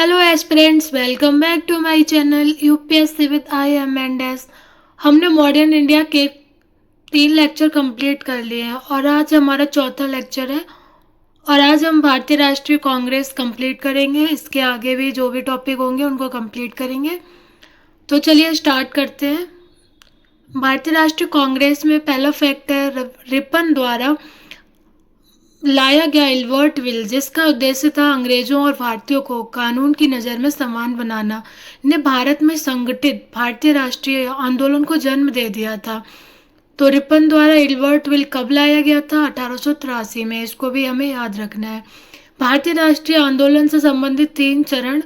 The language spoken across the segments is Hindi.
Hello aspirants, welcome back to my channel UPSC with I am Mendes. हमने मॉडर्न इंडिया के 3 लेक्चर कंप्लीट कर लिए हैं और आज हमारा चौथा लेक्चर है। और आज हम भारतीय राष्ट्रीय कांग्रेस कंप्लीट करेंगे। इसके आगे भी जो भी टॉपिक होंगे उनको कंप्लीट करेंगे। तो चलिए स्टार्ट करते हैं। भारतीय राष्ट्रीय कांग्रेस में पहला फैक्ट है रिपन द्वारा लाया गया इल्वर्ट विल, जिसका उद्देश्य था अंग्रेजों और भारतीयों को कानून की नज़र में समान बनाना, ने भारत में संगठित भारतीय राष्ट्रीय आंदोलन को जन्म दे दिया था। तो रिपन द्वारा इल्वर्ट विल कब लाया गया था? 1883 में। इसको भी हमें याद रखना है। भारतीय राष्ट्रीय आंदोलन से संबंधित 3 चरण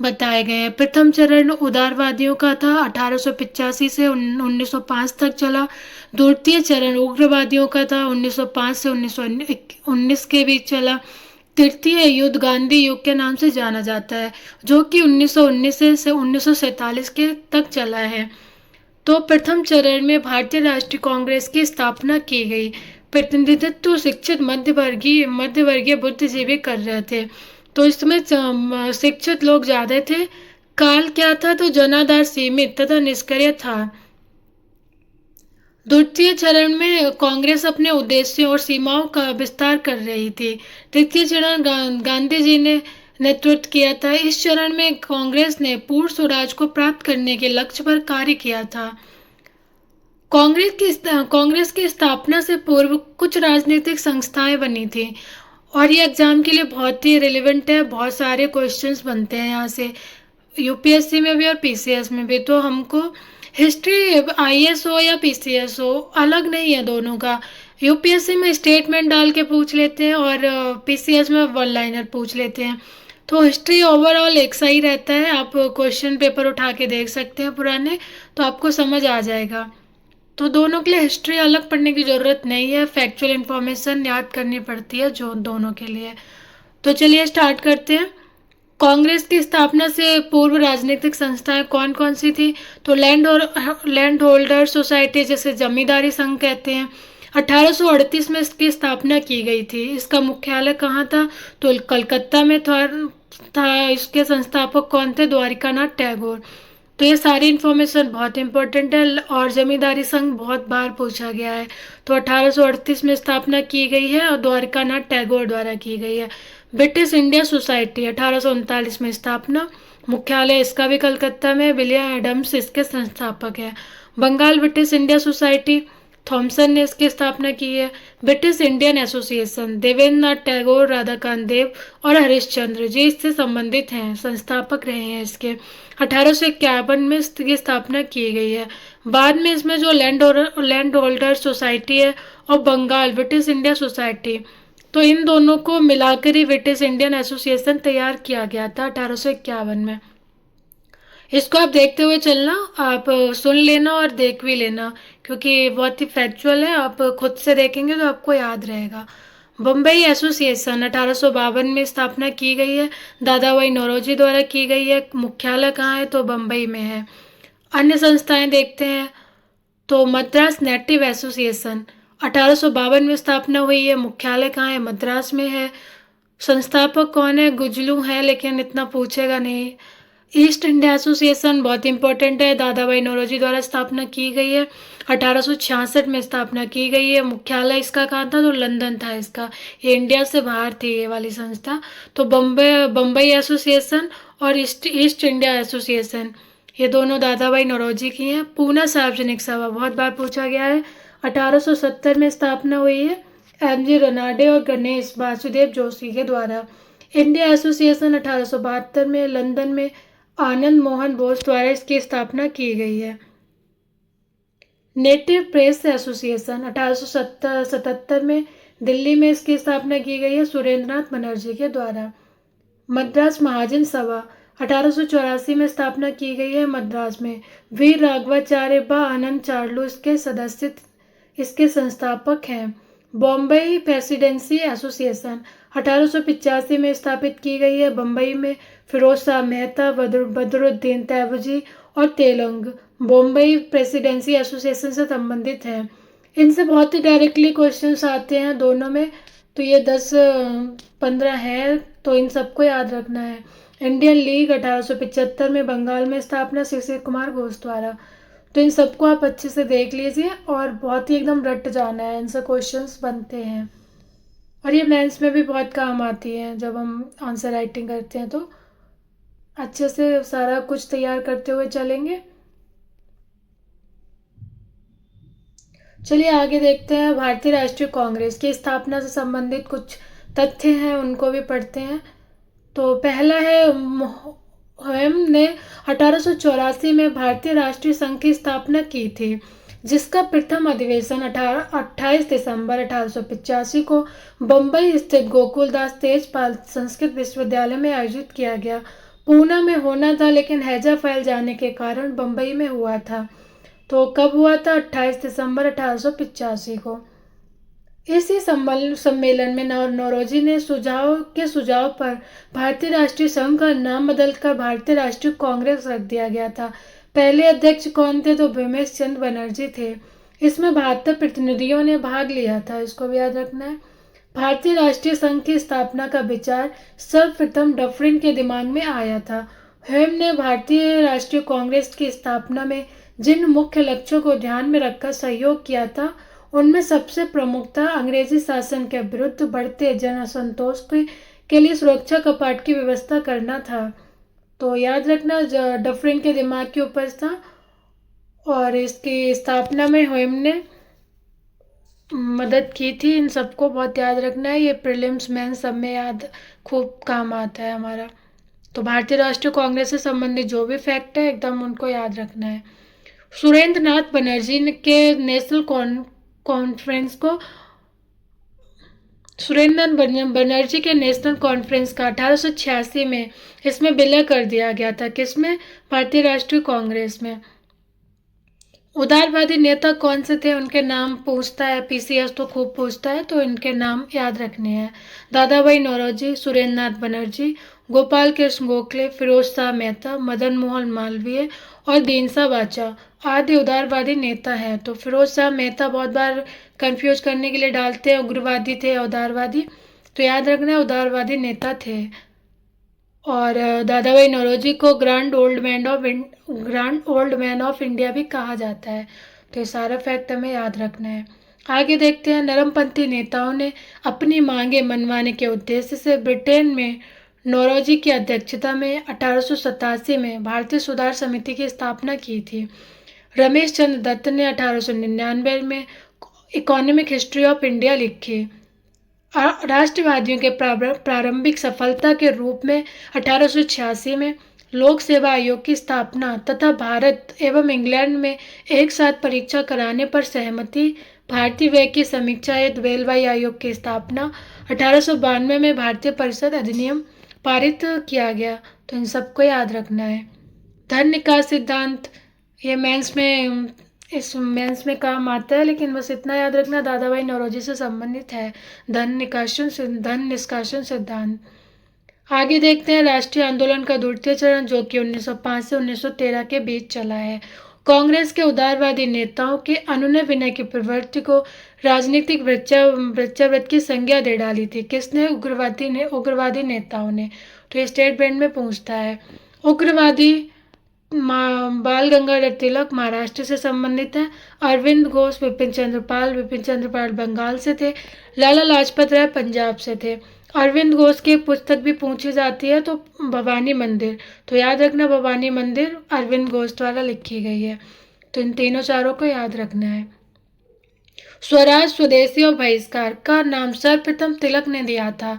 बताए गए हैं। प्रथम चरण उदारवादियों का था, 1885 से 1905 तक चला। द्वितीय चरण उग्रवादियों का था, 1905 से 1919 के बीच चला। तृतीय युद्ध गांधी युग के नाम से जाना जाता है, जो कि 1919 से 1947 के तक चला है। तो प्रथम चरण में भारतीय राष्ट्रीय कांग्रेस की स्थापना की गई। प्रतिनिधित्व शिक्षित मध्यवर्गीय बुद्धिजीवी कर रहे थे। तो इसमें शिक्षित लोग ज्यादा थे। काल क्या था? तो जनाधार सीमित तथा निष्क्रिय था। द्वितीय चरण में कांग्रेस अपने उद्देश्यों और सीमाओं का विस्तार कर रही थी। तृतीय चरण गांधी जी ने नेतृत्व किया था। इस चरण में कांग्रेस ने पूर्ण स्वराज को प्राप्त करने के लक्ष्य पर कार्य किया था। कांग्रेस की स्थापना से पूर्व कुछ राजनीतिक संस्थाएं बनी थी और ये एग्जाम के लिए बहुत ही रिलेवेंट है। बहुत सारे क्वेश्चंस बनते हैं यहाँ से, यूपीएससी में भी और पीसीएस में भी। तो हमको हिस्ट्री आईएएस हो या पीसीएस हो, अलग नहीं है दोनों का। यूपीएससी में स्टेटमेंट डाल के पूछ लेते हैं और पीसीएस में वन लाइनर पूछ लेते हैं। तो हिस्ट्री ओवरऑल एक सा ही रहता है। आप क्वेश्चन पेपर उठा के देख सकते हैं पुराने, तो आपको समझ आ जाएगा। तो दोनों के लिए हिस्ट्री अलग पढ़ने की ज़रूरत नहीं है, फैक्चुअल इन्फॉर्मेशन याद करनी पड़ती है जो दोनों के लिए। तो चलिए स्टार्ट करते हैं। कांग्रेस की स्थापना से पूर्व राजनीतिक संस्थाएं कौन कौन सी थी? तो लैंड होल्डर सोसाइटी, जैसे जमींदारी संघ कहते हैं, 1838 में इसकी स्थापना की गई थी। इसका मुख्यालय कहाँ था? तो कलकत्ता में था। इसके संस्थापक कौन थे? द्वारिकानाथ टैगोर। तो ये सारी इन्फॉर्मेशन बहुत इंपॉर्टेंट है और जमींदारी संघ बहुत बार पूछा गया है। तो 1838 में स्थापना की गई है और द्वारिकानाथ टैगोर द्वारा की गई है। ब्रिटिश इंडिया सोसाइटी 1839 में स्थापना, मुख्यालय इसका भी कलकत्ता में। विलियम एडम्स इसके संस्थापक है। Bengal British India society, Thomson ने इसकी स्थापना की है। British Indian association, Devendra Nath Tagore, Radhakant Dev और हरिश्चंद्र जी इससे संबंधित हैं, संस्थापक रहे हैं इसके। 1851 में इसकी स्थापना की गई है। बाद में इसमें जो लैंड होल्डर सोसाइटी है और बंगाल ब्रिटिश इंडिया सोसाइटी, तो इन दोनों को मिलाकर ही ब्रिटिश इंडियन एसोसिएशन तैयार किया गया था 1851 में। इसको आप देखते हुए चलना, आप सुन लेना और देख भी लेना, क्योंकि बहुत ही फैक्चुअल है। आप खुद से देखेंगे तो आपको याद रहेगा। बम्बई एसोसिएशन 1852 में स्थापना की गई है, दादा भाई नौरोजी द्वारा की गई है। मुख्यालय कहाँ है? तो बम्बई में है। अन्य संस्थाएं देखते हैं तो मद्रास नेटिव एसोसिएशन 1852 में स्थापना हुई है। मुख्यालय कहाँ है? मद्रास में है। संस्थापक कौन है? गुजलू है, लेकिन इतना पूछेगा नहीं। ईस्ट इंडिया एसोसिएशन बहुत इंपॉर्टेंट है, दादा भाई नौरोजी द्वारा स्थापना की गई है। 1866 में स्थापना की गई है। मुख्यालय इसका कहाँ था? तो लंदन था इसका। ये इंडिया से बाहर थी ये वाली संस्था। तो बम्बई एसोसिएशन और ईस्ट इंडिया एसोसिएशन, ये दोनों दादा भाई नौरोजी की हैं। पूना सार्वजनिक सभा बहुत बार पूछा गया है, 1870 में स्थापना हुई है एमजी रनाडे और गणेश वासुदेव जोशी के द्वारा। इंडिया एसोसिएशन 1872 में लंदन में आनंद मोहन बोस द्वारा इसकी स्थापना की गई है। नेटिव प्रेस एसोसिएशन 1877 में दिल्ली में इसकी स्थापना की गई है सुरेंद्रनाथ बनर्जी के द्वारा। मद्रास महाजन सभा 1884 में स्थापना की गई है मद्रास में। वीर राघवाचार्य व आनंद चार्लू इसके संस्थापक हैं। बॉम्बई प्रेसिडेंसी एसोसिएशन 1885 में स्थापित की गई है। बम्बई में फिरोज शाह मेहता, बदरुद्दीन तैयबजी और तेलंग बॉम्बई प्रेसिडेंसी एसोसिएशन से संबंधित हैं। इनसे बहुत ही डायरेक्टली क्वेश्चंस आते हैं दोनों में। तो ये 10-15 है, तो इन सबको याद रखना है। इंडियन लीग 1875 में बंगाल में स्थापना शिशिर कुमार घोष द्वारा। तो इन सबको आप अच्छे से देख लीजिए और बहुत ही एकदम रट जाना है, इनसे क्वेश्चंस बनते हैं और ये मेंस में भी बहुत काम आती है जब हम आंसर राइटिंग करते हैं, तो अच्छे से सारा कुछ तैयार करते हुए चलेंगे। चलिए आगे देखते हैं, भारतीय राष्ट्रीय कांग्रेस की स्थापना से संबंधित कुछ तथ्य हैं, उनको भी पढ़ते हैं। तो पहला है, हुएम ने 1884 में भारतीय राष्ट्रीय संघ की स्थापना की थी, जिसका प्रथम अधिवेशन 28 दिसंबर 1885 को बम्बई स्थित गोकुलदास तेजपाल संस्कृत विश्वविद्यालय में आयोजित किया गया। पूना में होना था लेकिन हैजा फैल जाने के कारण बम्बई में हुआ था। तो कब हुआ था? 28 दिसंबर 1885 को। इसी सम्मेलन में नौरोजी ने सुझाव पर भारतीय राष्ट्रीय संघ का नाम बदलकर भारतीय राष्ट्रीय कांग्रेस रख दिया गया था। पहले अध्यक्ष कौन थे? तो भीमेश चंद्र बनर्जी थे। इसमें 72 प्रतिनिधियों ने भाग लिया था, इसको भी याद रखना है। भारतीय राष्ट्रीय संघ की स्थापना का विचार सर्वप्रथम डफरिन के दिमाग में आया था। हेम ने भारतीय राष्ट्रीय कांग्रेस की स्थापना में जिन मुख्य लक्ष्यों को ध्यान में रखकर सहयोग किया था, उनमें सबसे प्रमुख था अंग्रेजी शासन के विरुद्ध बढ़ते जन असंतोष के लिए सुरक्षा कपाट की व्यवस्था करना था। तो याद रखना, डफरिन के दिमाग की उपज था और इसकी स्थापना में हेम ने मदद की थी। इन सबको बहुत याद रखना है, ये प्रीलिम्स मेंस सब में याद खूब काम आता है हमारा। तो भारतीय राष्ट्रीय कांग्रेस से संबंधित जो भी फैक्ट है एकदम उनको याद रखना है। सुरेंद्र नाथ बनर्जी के नेशनल कॉन्फ्रेंस को सुरेंद्र बनर्जी के नेशनल कॉन्फ्रेंस का 1886 में इसमें विलय कर दिया गया था। किसमें? भारतीय राष्ट्रीय कांग्रेस में। उदारवादी नेता कौन से थे? उनके नाम पूछता है, पीसीएस तो खूब पूछता है, तो इनके नाम याद रखने हैं। दादा भाई नौरोजी, सुरेंद्र नाथ बनर्जी, गोपाल कृष्ण गोखले, फिरोज शाह मेहता, मदन मोहन मालवीय और दीनसा बाचा आदि उदारवादी नेता हैं। तो फिरोज शाह मेहता बहुत बार कंफ्यूज करने के लिए डालते हैं, उग्रवादी थे उदारवादी, तो याद रखना उदारवादी नेता थे। और दादा भाई नौरोजी को grand old man of India भी कहा जाता है। तो ये सारा फैक्ट हमें याद रखना है। आगे देखते हैं, नरमपंथी नेताओं ने अपनी मांगे मनवाने के उद्देश्य से ब्रिटेन में नौरोजी की अध्यक्षता में 1887 में भारतीय सुधार समिति की स्थापना की थी। रमेश चंद्र दत्त ने 1899 में इकोनॉमिक हिस्ट्री ऑफ इंडिया लिखी। राष्ट्रवादियों के प्रारंभिक सफलता के रूप में 1886 में लोक सेवा आयोग की स्थापना तथा भारत एवं इंग्लैंड में एक साथ परीक्षा कराने पर सहमति, भारतीय व्यय की समीक्षा हेतु रेलवे आयोग की स्थापना, 1892 में भारतीय परिषद अधिनियम पारित किया गया। तो इन सबको याद रखना है। धन निकास सिद्धांत, ये इस मेंस में काम आता है, लेकिन बस इतना याद रखना दादा भाई नौरोजी से संबंधित है धन निष्कासन सिद्धांत। आगे देखते हैं, राष्ट्रीय आंदोलन का द्वितीय चरण जो कि 1905 से 1913 के बीच चला है। कांग्रेस के उदारवादी नेताओं के अनुनय विनय की प्रवृत्ति को राजनीतिक वृक्षावृत्त की संज्ञा दे डाली थी। किसने? उग्रवादी नेताओं ने। तो ये स्टेट बैंक में पूछता है। उग्रवादी बाल गंगाधर तिलक महाराष्ट्र से संबंधित है। अरविंद घोष विपिन चंद्रपाल बंगाल से थे। लाला लाजपत राय पंजाब से थे। अरविंद घोष की एक पुस्तक भी पूछी जाती है, तो भवानी मंदिर, तो याद रखना भवानी मंदिर अरविंद घोष द्वारा लिखी गई है। तो इन तीनों चारों को याद रखना है। स्वराज, स्वदेशी और बहिष्कार का नाम सर्वप्रथम तिलक ने दिया था।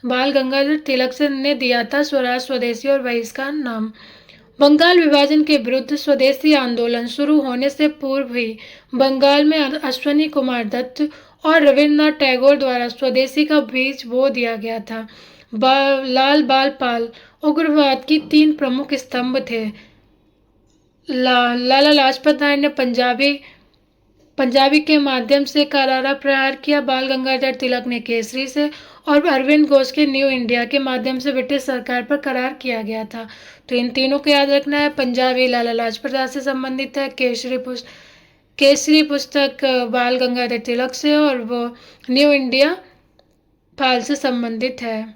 बाल गंगाधर तिलक से ने दिया था स्वराज, स्वदेशी और बहिष्कार नाम। बंगाल विभाजन के विरुद्ध स्वदेशी आंदोलन शुरू होने से पूर्व ही बंगाल में अश्वनी कुमार दत्त और रविन्द्रनाथ टैगोर द्वारा स्वदेशी का बीज बो दिया गया था। लाल बाल पाल उग्रवाद की 3 प्रमुख स्तंभ थे। लाला लाजपत राय ने पंजाबी के माध्यम से करारा प्रहार किया, बाल गंगाधर तिलक ने केसरी से, और अरविंद घोष के न्यू इंडिया के माध्यम से ब्रिटिश सरकार पर करार किया गया था। तो इन तीनों को याद रखना है। पंजाबी लाला लाजपत राय से संबंधित है, केसरी पुस्तक बाल गंगाधर तिलक से, और वो न्यू इंडिया पाल से संबंधित है।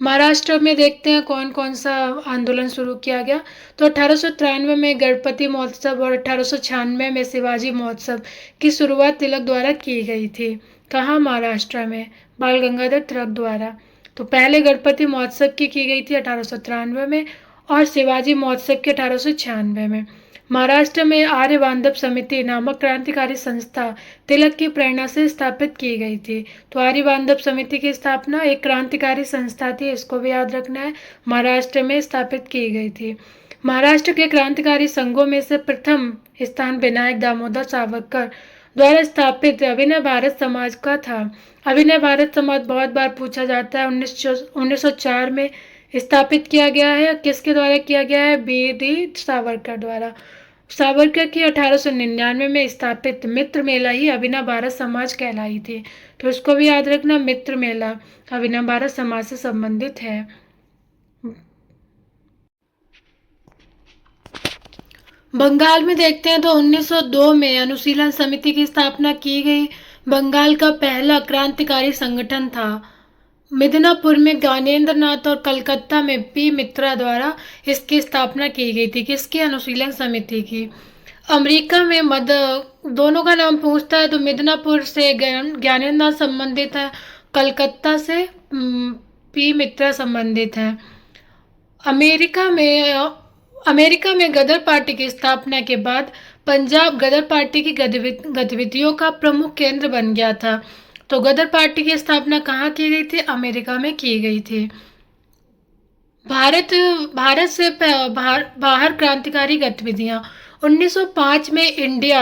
महाराष्ट्र में देखते हैं कौन कौन सा आंदोलन शुरू किया गया। तो 1893 में गणपति महोत्सव और 1896 में शिवाजी महोत्सव की शुरुआत तिलक द्वारा की गई थी। कहाँ? महाराष्ट्र में, बाल गंगाधर तिलक द्वारा। तो पहले गणपति महोत्सव की गई थी 1893 में, और शिवाजी महोत्सव की 1896 में। महाराष्ट्र में आर्य बांधव समिति नामक क्रांतिकारी संस्था तिलक की प्रेरणा से स्थापित की गई थी। तो आर्य बांधव समिति की स्थापना एक क्रांतिकारी संस्था थी, इसको भी याद रखना है, महाराष्ट्र में स्थापित की गई थी। महाराष्ट्र के क्रांतिकारी संघों में से प्रथम स्थान विनायक दामोदर सावरकर द्वारा स्थापित अभिनव भारत समाज का था। अभिनव भारत समाज बहुत बार पूछा जाता है। 1904 में स्थापित किया गया है। किसके द्वारा किया गया है? बी.डी. सावरकर द्वारा। सावरकर की 1899 में स्थापित मित्र मेला ही अभिनव भारत समाज कहलाई थी। तो इसको भी याद रखना, मित्र मेला अभिनव भारत समाज से संबंधित है। बंगाल में देखते हैं तो 1902 में अनुशीलन समिति की स्थापना की गई। बंगाल का पहला क्रांतिकारी संगठन था। मिदनापुर में ज्ञानेंद्र नाथ और कलकत्ता में पी मित्रा द्वारा इसकी स्थापना की गई थी। किसकी? अनुशीलन समिति की। अमेरिका में दोनों का नाम पूछता है तो मिदनापुर से ज्ञानेंद्र नाथ संबंधित है, कलकत्ता से पी मित्रा संबंधित है। अमेरिका में गदर पार्टी की स्थापना के बाद पंजाब गदर पार्टी की गतिविधियों का प्रमुख केंद्र बन गया था। तो गदर पार्टी की स्थापना कहाँ की गई थी? अमेरिका में की गई थी। भारत से बाहर क्रांतिकारी गतिविधियां। 1905 में इंडिया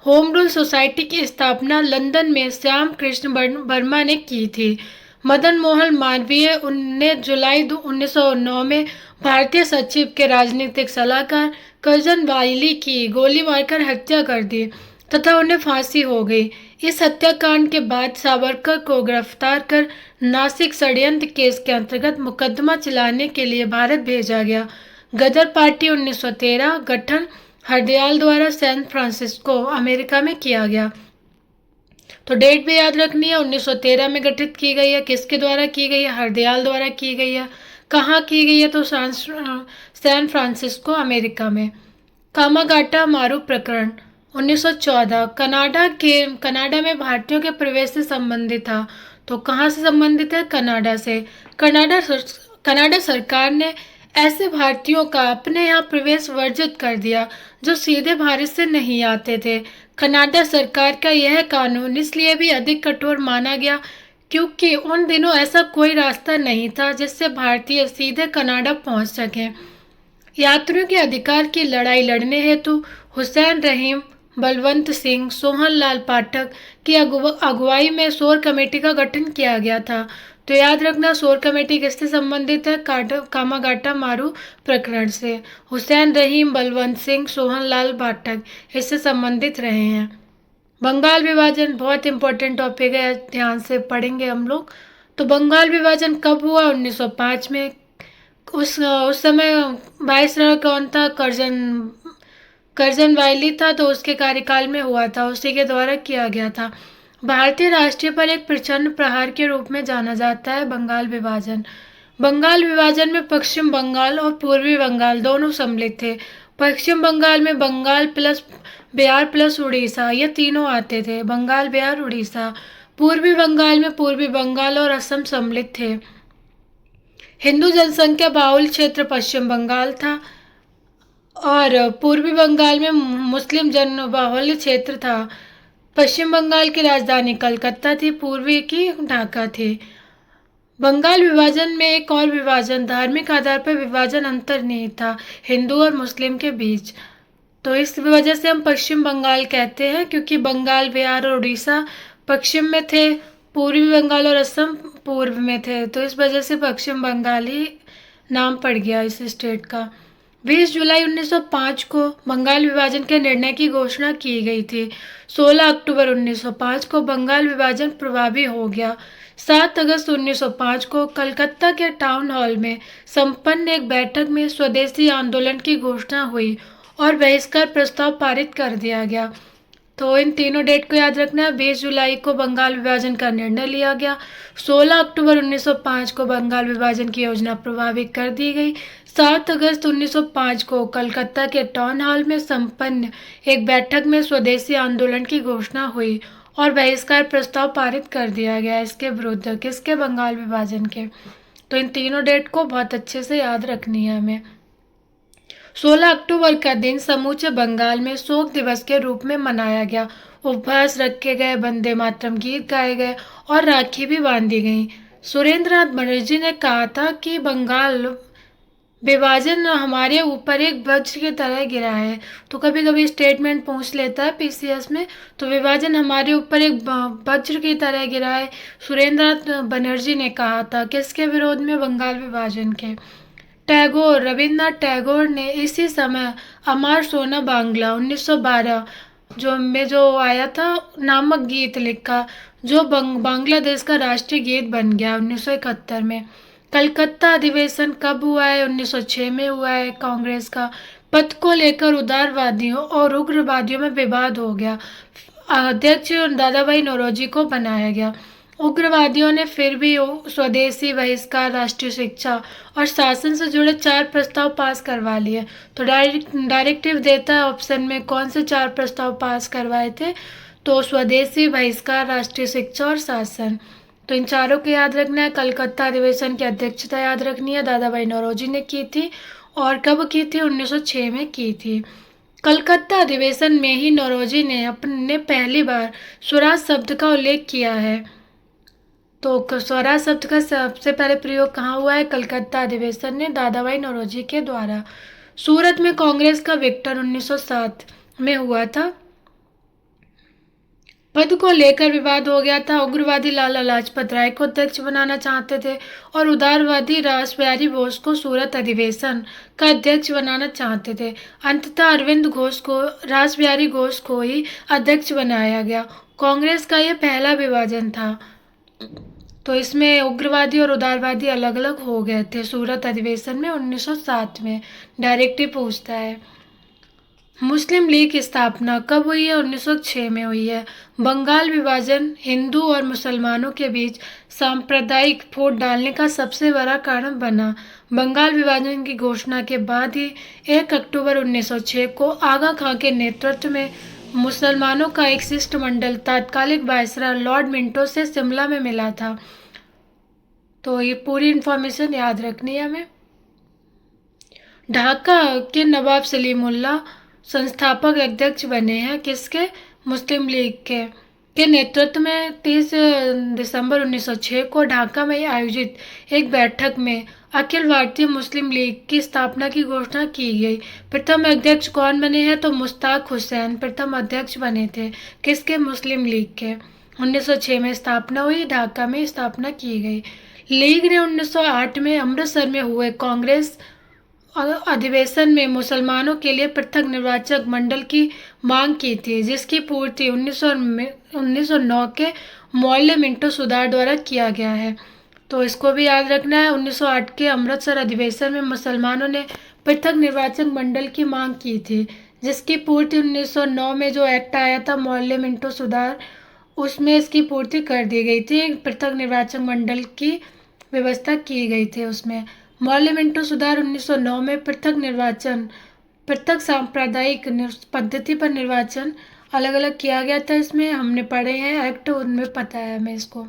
होम रूल सोसाइटी की स्थापना लंदन में श्याम कृष्ण वर्मा ने की थी। मदन मोहन मालवीय 19 जुलाई 1909 में भारतीय सचिव के राजनीतिक सलाहकार कर्जन वाइली की गोली मारकर हत्या कर दी तथा उन्हें फांसी हो गई। इस हत्याकांड के बाद सावरकर को गिरफ्तार कर नासिक षड्यंत्र केस के अंतर्गत मुकदमा चलाने के लिए भारत भेजा गया। गदर पार्टी 1913 गठन हरदयाल द्वारा सैन फ्रांसिस्को अमेरिका में किया गया। तो डेट भी याद रखनी है, 1913 में गठित की गई है। किसके द्वारा की गई है? हरदयाल द्वारा की गई है। कहाँ की गई है? तो सैन फ्रांसिस्को अमेरिका में। कामागाटा मारू प्रकरण 1914 कनाडा में भारतीयों के प्रवेश से संबंधित था। तो कहाँ से संबंधित है? कनाडा से। कनाडा सरकार ने ऐसे भारतीयों का अपने यहाँ प्रवेश वर्जित कर दिया जो सीधे भारत से नहीं आते थे। कनाडा सरकार का यह कानून इसलिए भी अधिक कठोर माना गया क्योंकि उन दिनों ऐसा कोई रास्ता नहीं था जिससे भारतीय सीधे कनाडा पहुंच सकें। यात्रियों के अधिकार की लड़ाई लड़ने हेतु हुसैन रहीम, बलवंत सिंह, सोहन लाल पाठक की अगुवाई में शोर कमेटी का गठन किया गया था। तो याद रखना, शोर कमेटी किससे संबंधित है? कामागाटा मारू प्रकरण से। हुसैन रहीम, बलवंत सिंह, सोहन लाल पाठक इससे संबंधित रहे हैं। बंगाल विभाजन बहुत इंपॉर्टेंट टॉपिक है, ध्यान से पढ़ेंगे हम लोग। तो बंगाल विभाजन कब हुआ? 1905 में। उस समय वायसराय कौन था? कर्जन वाइली था। तो उसके कार्यकाल में हुआ था, उसी के द्वारा किया गया था। भारतीय राष्ट्रीय पर एक प्रचंड प्रहार के रूप में जाना जाता है बंगाल विभाजन। बंगाल विभाजन में पश्चिम बंगाल और पूर्वी बंगाल दोनों सम्मिलित थे। पश्चिम बंगाल में बंगाल प्लस बिहार प्लस उड़ीसा, ये तीनों आते थे, बंगाल, बिहार, उड़ीसा। पूर्वी बंगाल में पूर्वी बंगाल और असम सम्मिलित थे। हिंदू जनसंख्या बाहुल क्षेत्र पश्चिम बंगाल था और पूर्वी बंगाल में मुस्लिम जन बाहुल्य क्षेत्र था। पश्चिम बंगाल की राजधानी कलकत्ता थी, पूर्वी की ढाका थी। बंगाल विभाजन में एक और विभाजन, धार्मिक आधार पर विभाजन अंतर्निहित था हिंदू और मुस्लिम के बीच। तो इस वजह से हम पश्चिम बंगाल कहते हैं, क्योंकि बंगाल, बिहार और उड़ीसा पश्चिम में थे, पूर्वी बंगाल और असम पूर्व में थे। तो इस वजह से पश्चिम बंगाल ही नाम पड़ गया इस स्टेट का। 20 जुलाई 1905 को बंगाल विभाजन के निर्णय की घोषणा की गई थी। 16 अक्टूबर 1905 को बंगाल विभाजन प्रभावी हो गया। 7 अगस्त 1905 को कलकत्ता के टाउन हॉल में संपन्न एक बैठक में स्वदेशी आंदोलन की घोषणा हुई और बहिष्कार प्रस्ताव पारित कर दिया गया। तो इन तीनों डेट को याद रखना है। 20 जुलाई को बंगाल विभाजन का निर्णय लिया गया। 16 अक्टूबर 1905 को बंगाल विभाजन की योजना प्रभावित कर दी गई। 7 अगस्त 1905 को कलकत्ता के टाउन हॉल में संपन्न एक बैठक में स्वदेशी आंदोलन की घोषणा हुई और बहिष्कार प्रस्ताव पारित कर दिया गया इसके विरुद्ध, किसके? बंगाल विभाजन के। तो इन तीनों डेट को बहुत अच्छे से याद रखनी है हमें। 16 अक्टूबर का दिन समूचे बंगाल में शोक दिवस के रूप में मनाया गया। उपवास रखे गए, वंदे मातरम गीत गाए गए और राखी भी बांधी गई। सुरेंद्रनाथ बनर्जी ने कहा था कि बंगाल विभाजन हमारे ऊपर एक वज्र की तरह गिरा है। तो कभी कभी स्टेटमेंट पूछ लेता है पीसीएस में, तो विभाजन हमारे ऊपर एक वज्र की तरह गिरा है, सुरेंद्रनाथ बनर्जी ने कहा था। किसके विरोध में? बंगाल विभाजन के। टैगोर, रविन्द्रनाथ टैगोर ने इसी समय अमर सोना बांग्ला 1912 जो आया था नामक गीत लिखा, जो बांग्लादेश का राष्ट्रीय गीत बन गया 1971 में। कलकत्ता अधिवेशन कब हुआ है? 1906 में हुआ है। कांग्रेस का पद को लेकर उदारवादियों और उग्रवादियों में विवाद हो गया। अध्यक्ष दादाभाई नौरोजी को बनाया गया। उग्रवादियों ने फिर भी स्वदेशी, बहिष्कार, राष्ट्रीय शिक्षा और शासन से जुड़े 4 प्रस्ताव पास करवा लिए। तो डायरेक्टिव देता है ऑप्शन में, कौन से 4 प्रस्ताव पास करवाए थे? तो स्वदेशी, बहिष्कार, राष्ट्रीय शिक्षा और शासन। तो इन चारों को याद रखना है। कलकत्ता अधिवेशन की अध्यक्षता याद रखनी है, दादाभाई नौरोजी ने की थी। और कब की थी? 1906 में की थी। कलकत्ता अधिवेशन में ही नौरोजी ने अपने पहली बार स्वराज शब्द का उल्लेख किया है। तो स्वराज शब्द का सबसे पहले प्रयोग कहाँ हुआ है? कलकत्ता अधिवेशन ने दादाभाई नौरोजी के द्वारा। सूरत में कांग्रेस का विक्टर 1907 में हुआ था। पद को लेकर विवाद हो गया था। उग्रवादी लाला लाजपत राय को अध्यक्ष बनाना चाहते थे और उदारवादी रास बिहारी बोस को सूरत अधिवेशन का अध्यक्ष बनाना चाहते थे। अंततः अरविंद घोष को, रास बिहारी घोष को ही अध्यक्ष बनाया गया। कांग्रेस का यह पहला विभाजन था। तो इसमें उग्रवादी और उदारवादी अलग अलग हो गए थे सूरत अधिवेशन में 1907 में। डायरेक्टिव पूछता है। मुस्लिम लीग की स्थापना कब हुई है? 1906 में हुई है। बंगाल विभाजन हिंदू और मुसलमानों के बीच सांप्रदायिक फूट डालने का सबसे बड़ा कारण बना। बंगाल विभाजन की घोषणा के बाद ही 1 अक्टूबर 1906 को आगा खां के नेतृत्व में मुसलमानों का एक शिष्टमंडल तत्कालिक वायसराय लॉर्ड मिंटो से शिमला में मिला था। तो ये पूरी इंफॉर्मेशन याद रखनी है हमें। ढाका के नवाब सलीमुल्लाह संस्थापक अध्यक्ष बने हैं, किसके? मुस्लिम लीग के नेतृत्व में 30 दिसंबर 1906 को ढाका में आयोजित एक बैठक में अखिल भारतीय मुस्लिम लीग की स्थापना की घोषणा की गई। प्रथम अध्यक्ष कौन बने हैं? तो मुश्ताक हुसैन प्रथम अध्यक्ष बने थे, किसके? मुस्लिम लीग के। 1906 में स्थापना हुई, ढाका में स्थापना की गई। लीग ने 1908 में अमृतसर में हुए कांग्रेस अधिवेशन में मुसलमानों के लिए पृथक निर्वाचक मंडल की मांग की थी, जिसकी पूर्ति 1909 के मौर्य मिंटो सुधार द्वारा किया गया है। तो इसको भी याद रखना है। 1908 के अमृतसर अधिवेशन में मुसलमानों ने पृथक निर्वाचक मंडल की मांग की थी, जिसकी पूर्ति 1909 में जो एक्ट आया था मौर्य मिंटो सुधार, उसमें इसकी पूर्ति कर दी गई थी। पृथक निर्वाचक मंडल की व्यवस्था की गई थी उसमें। मौर्य मिंटो सुधार 1909 में पृथक सांप्रदायिक पद्धति पर निर्वाचन अलग अलग किया गया था। इसमें हमने पढ़े हैं एक्ट, उनमें पता है हमें इसको।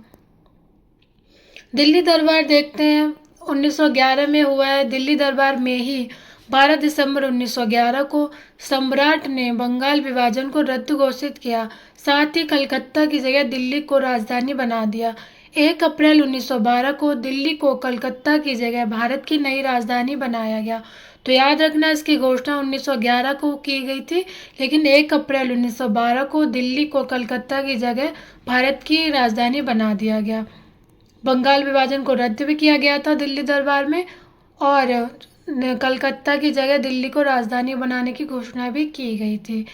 दिल्ली दरबार देखते हैं, 1911 में हुआ है। दिल्ली दरबार में ही 12 दिसंबर 1911 को सम्राट ने बंगाल विभाजन को रद्द घोषित किया, साथ ही कलकत्ता की जगह दिल्ली को राजधानी बना दिया। 1 अप्रैल 1912 को दिल्ली को कलकत्ता की जगह भारत की नई राजधानी बनाया गया। तो याद रखना, इसकी घोषणा 1911 को की गई थी, लेकिन 1 अप्रैल 1912 को दिल्ली को कलकत्ता की जगह भारत की राजधानी बना दिया गया। बंगाल विभाजन को रद्द भी किया गया था दिल्ली दरबार में, और कलकत्ता की जगह दिल्ली को राजधानी बनाने की घोषणा भी की गई थी।